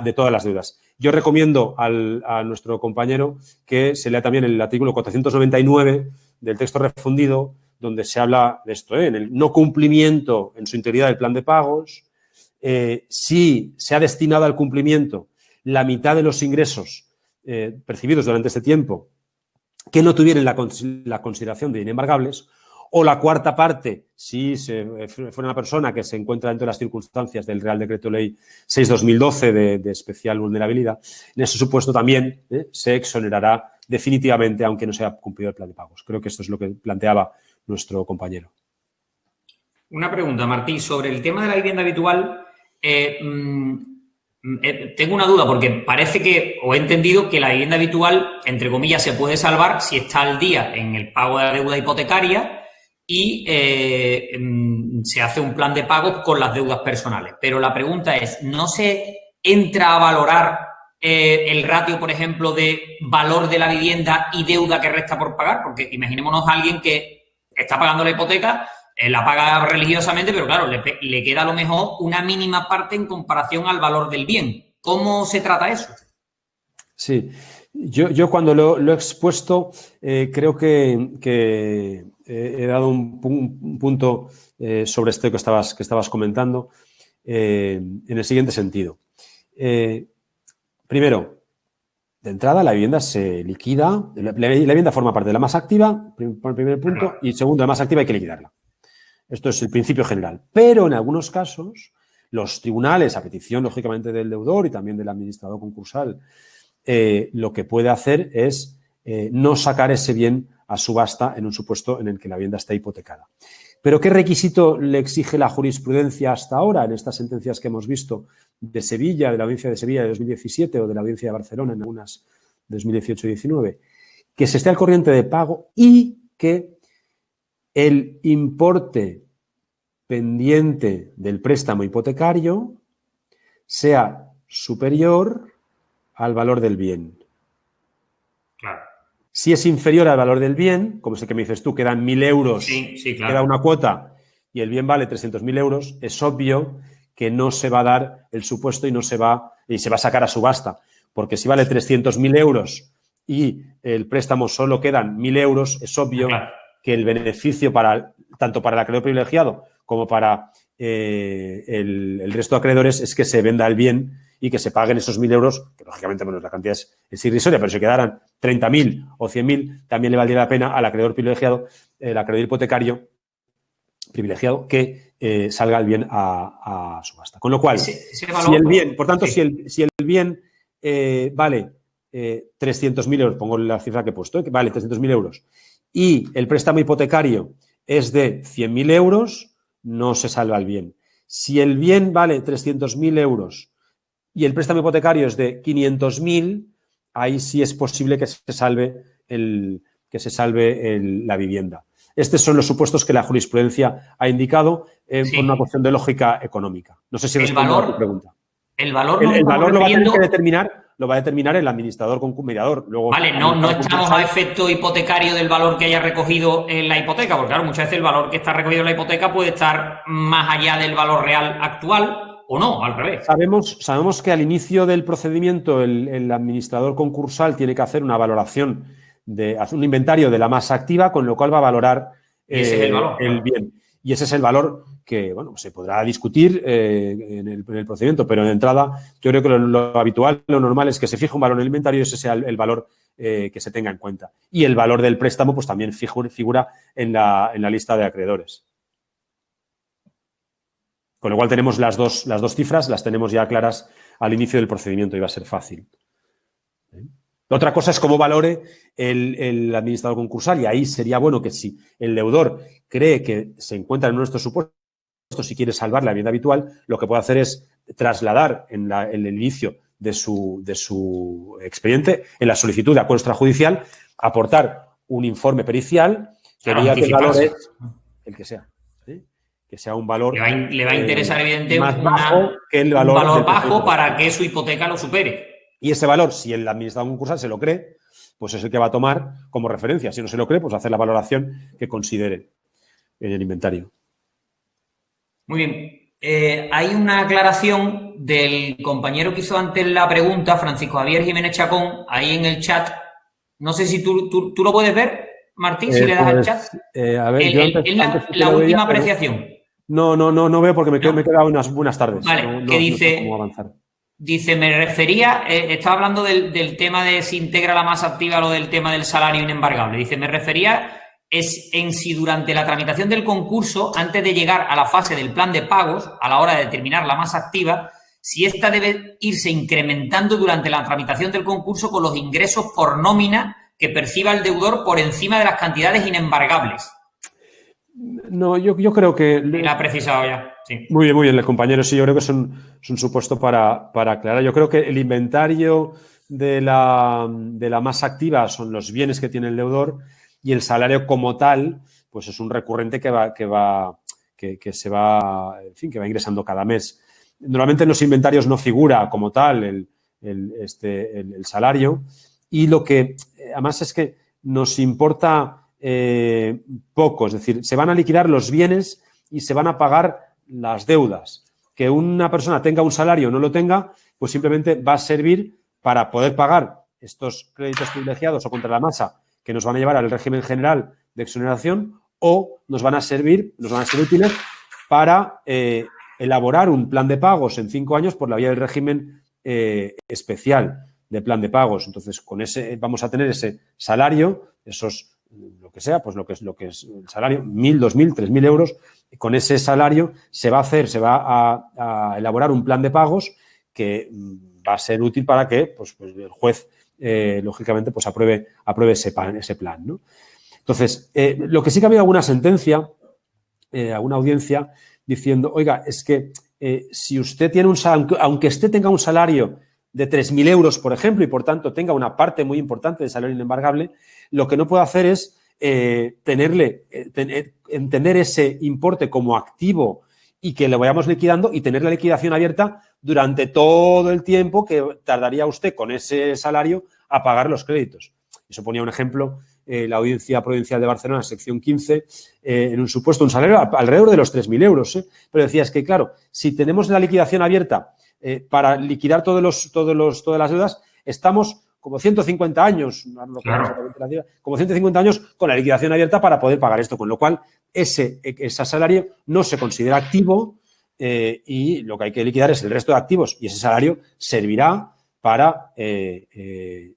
de todas las deudas. Yo recomiendo a nuestro compañero que se lea también el artículo 499 del texto refundido, donde se habla de esto, en el no cumplimiento en su integridad del plan de pagos. Si se ha destinado al cumplimiento la mitad de los ingresos percibidos durante este tiempo que no tuvieran la consideración de inembargables, o la cuarta parte, si fuera una persona que se encuentra dentro de las circunstancias del Real Decreto Ley 6/2012 de especial vulnerabilidad, en ese supuesto también se exonerará definitivamente, aunque no se haya cumplido el plan de pagos. Creo que esto es lo que planteaba nuestro compañero. Una pregunta, Martí, sobre el tema de la vivienda habitual. Tengo una duda porque parece que, o he entendido que la vivienda habitual, entre comillas, se puede salvar si está al día en el pago de la deuda hipotecaria y se hace un plan de pagos con las deudas personales. Pero la pregunta es, ¿no se entra a valorar el ratio, por ejemplo, de valor de la vivienda y deuda que resta por pagar? Porque imaginémonos a alguien que está pagando la hipoteca, la paga religiosamente, pero claro, le queda a lo mejor una mínima parte en comparación al valor del bien. ¿Cómo se trata eso? Sí, yo cuando lo he expuesto creo que he dado un punto sobre esto que estabas comentando en el siguiente sentido. Primero, de entrada, la vivienda se liquida, la vivienda forma parte de la masa activa, por el primer punto, y segundo, la masa activa hay que liquidarla. Esto es el principio general. Pero en algunos casos, los tribunales, a petición, lógicamente, del deudor y también del administrador concursal, lo que puede hacer es no sacar ese bien a subasta en un supuesto en el que la vivienda está hipotecada. ¿Pero qué requisito le exige la jurisprudencia hasta ahora en estas sentencias que hemos visto de Sevilla, de la Audiencia de Sevilla de 2017 o de la Audiencia de Barcelona en algunas de 2018 y 2019? Que se esté al corriente de pago y que el importe pendiente del préstamo hipotecario sea superior al valor del bien. Claro. Si es inferior al valor del bien, como es el que me dices tú, quedan 1.000 euros, sí, claro, queda una cuota y el bien vale 300.000 euros, es obvio que no se va a dar el supuesto y se va a sacar a subasta. Porque si vale 300.000 euros y el préstamo solo quedan 1.000 euros, es obvio que el beneficio tanto para el acreedor privilegiado como para el resto de acreedores es que se venda el bien y que se paguen esos 1.000 euros, que lógicamente la cantidad es irrisoria, pero si quedaran 30.000 o 100.000, también le valdría la pena al acreedor privilegiado, el acreedor hipotecario privilegiado, que salga el bien a subasta. Con lo cual, si el bien, por tanto, si el bien vale 300.000 euros, pongo la cifra que he puesto, que vale 300.000 euros, y el préstamo hipotecario es de 100.000 euros, no se salva el bien. Si el bien vale 300.000 euros y el préstamo hipotecario es de 500.000, ahí sí es posible que se salve la vivienda. Estos son los supuestos que la jurisprudencia ha indicado por una cuestión de lógica económica. No sé si respondo a tu pregunta. El valor lo va a tener que determinar. Lo va a determinar el administrador con mediador. Luego, vale, no estamos a efecto hipotecario del valor que haya recogido en la hipoteca, porque claro, muchas veces el valor que está recogido en la hipoteca puede estar más allá del valor real actual o no, al revés. Sabemos que al inicio del procedimiento el administrador concursal tiene que hacer una valoración, hacer un inventario de la masa activa, con lo cual va a valorar ese es el valor, el bien. Y ese es el valor que, bueno, se podrá discutir en el procedimiento, pero de entrada yo creo que lo habitual, lo normal es que se fije un valor en el inventario y ese sea el valor que se tenga en cuenta. Y el valor del préstamo pues también figura en la lista de acreedores. Con lo cual tenemos las dos cifras, las tenemos ya claras al inicio del procedimiento y va a ser fácil. Otra cosa es cómo valore el administrador concursal, y ahí sería bueno que si el deudor cree que se encuentra en nuestro supuesto y quiere salvar la vivienda habitual, lo que puede hacer es trasladar en el inicio de su expediente, en la solicitud de acuerdo extrajudicial, aportar un informe pericial que diga que el valor es el que sea. ¿Sí? Que sea un valor... Le va a interesar, evidentemente, más bajo que el valor, un valor bajo para que su hipoteca lo supere. Y ese valor, si el administrador concursal se lo cree, pues es el que va a tomar como referencia. Si no se lo cree, pues hacer la valoración que considere en el inventario. Muy bien. Hay una aclaración del compañero que hizo antes la pregunta, Francisco Javier Jiménez Chacón, ahí en el chat. No sé si tú lo puedes ver, Martín, si le das al chat. A ver, la última apreciación. No veo porque me he quedado unas buenas tardes. Vale, que dice... No sé cómo avanzar. Dice, me refería, estaba hablando del tema de si integra la masa activa lo del tema del salario inembargable. Dice, me refería en si durante la tramitación del concurso, antes de llegar a la fase del plan de pagos, a la hora de determinar la masa activa, si ésta debe irse incrementando durante la tramitación del concurso con los ingresos por nómina que perciba el deudor por encima de las cantidades inembargables. No, yo creo que... Lo ha precisado ya, sí. Muy bien, el compañero, sí, yo creo que es un supuesto para aclarar. Yo creo que el inventario de la masa activa son los bienes que tiene el deudor y el salario como tal, pues es un recurrente que se va ingresando cada mes. Normalmente en los inventarios no figura como tal el salario, y lo que además es que nos importa poco, es decir, se van a liquidar los bienes y se van a pagar las deudas. Que una persona tenga un salario o no lo tenga, pues simplemente va a servir para poder pagar estos créditos privilegiados o contra la masa que nos van a llevar al régimen general de exoneración, o nos van a ser útiles para elaborar un plan de pagos en 5 años por la vía del régimen especial de plan de pagos. Entonces, con ese vamos a tener ese salario, esos lo que sea, pues lo que es el salario, 1.000, 2.000, 3.000 euros. Con ese salario se va a elaborar un plan de pagos que va a ser útil para que pues el juez, lógicamente, pues apruebe ese plan, ¿no? Entonces, lo que sí que ha habido alguna sentencia, alguna audiencia, diciendo, oiga, es que si usted tiene aunque usted tenga un salario de 3.000 euros, por ejemplo, y por tanto tenga una parte muy importante de salario inembargable, lo que no puede hacer es entender ese importe como activo y que lo vayamos liquidando y tener la liquidación abierta durante todo el tiempo que tardaría usted con ese salario a pagar los créditos. Eso ponía un ejemplo, la Audiencia Provincial de Barcelona, sección 15, en un supuesto, un salario alrededor de los 3.000 euros. Pero decía, es que claro, si tenemos la liquidación abierta para liquidar todas las deudas, estamos como 150 años, como 150 años con la liquidación abierta para poder pagar esto, con lo cual ese salario no se considera activo y lo que hay que liquidar es el resto de activos, y ese salario servirá para,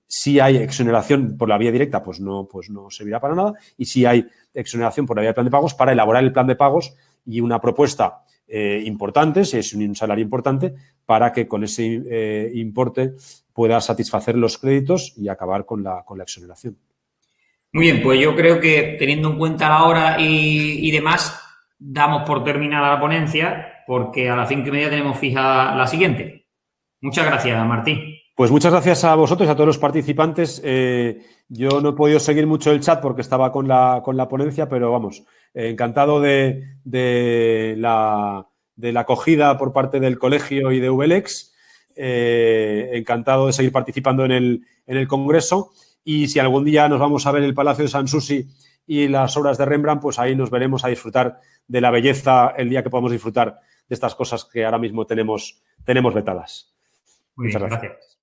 si hay exoneración por la vía directa, pues no servirá para nada, y si hay exoneración por la vía del plan de pagos, para elaborar el plan de pagos y una propuesta importante, si es un salario importante, para que con ese importe pueda satisfacer los créditos y acabar con la exoneración. Muy bien, pues yo creo que teniendo en cuenta la hora y demás, damos por terminada la ponencia, porque a las 5:30 tenemos fija la siguiente. Muchas gracias, Martín. Pues muchas gracias a vosotros y a todos los participantes. Yo no he podido seguir mucho el chat porque estaba con la ponencia, pero vamos, encantado de la acogida por parte del colegio y de VLEX. Encantado de seguir participando en el congreso, y si algún día nos vamos a ver el Palacio de Sanssouci y las obras de Rembrandt, pues ahí nos veremos a disfrutar de la belleza el día que podamos disfrutar de estas cosas que ahora mismo tenemos vetadas. Muy bien, Muchas gracias. gracias.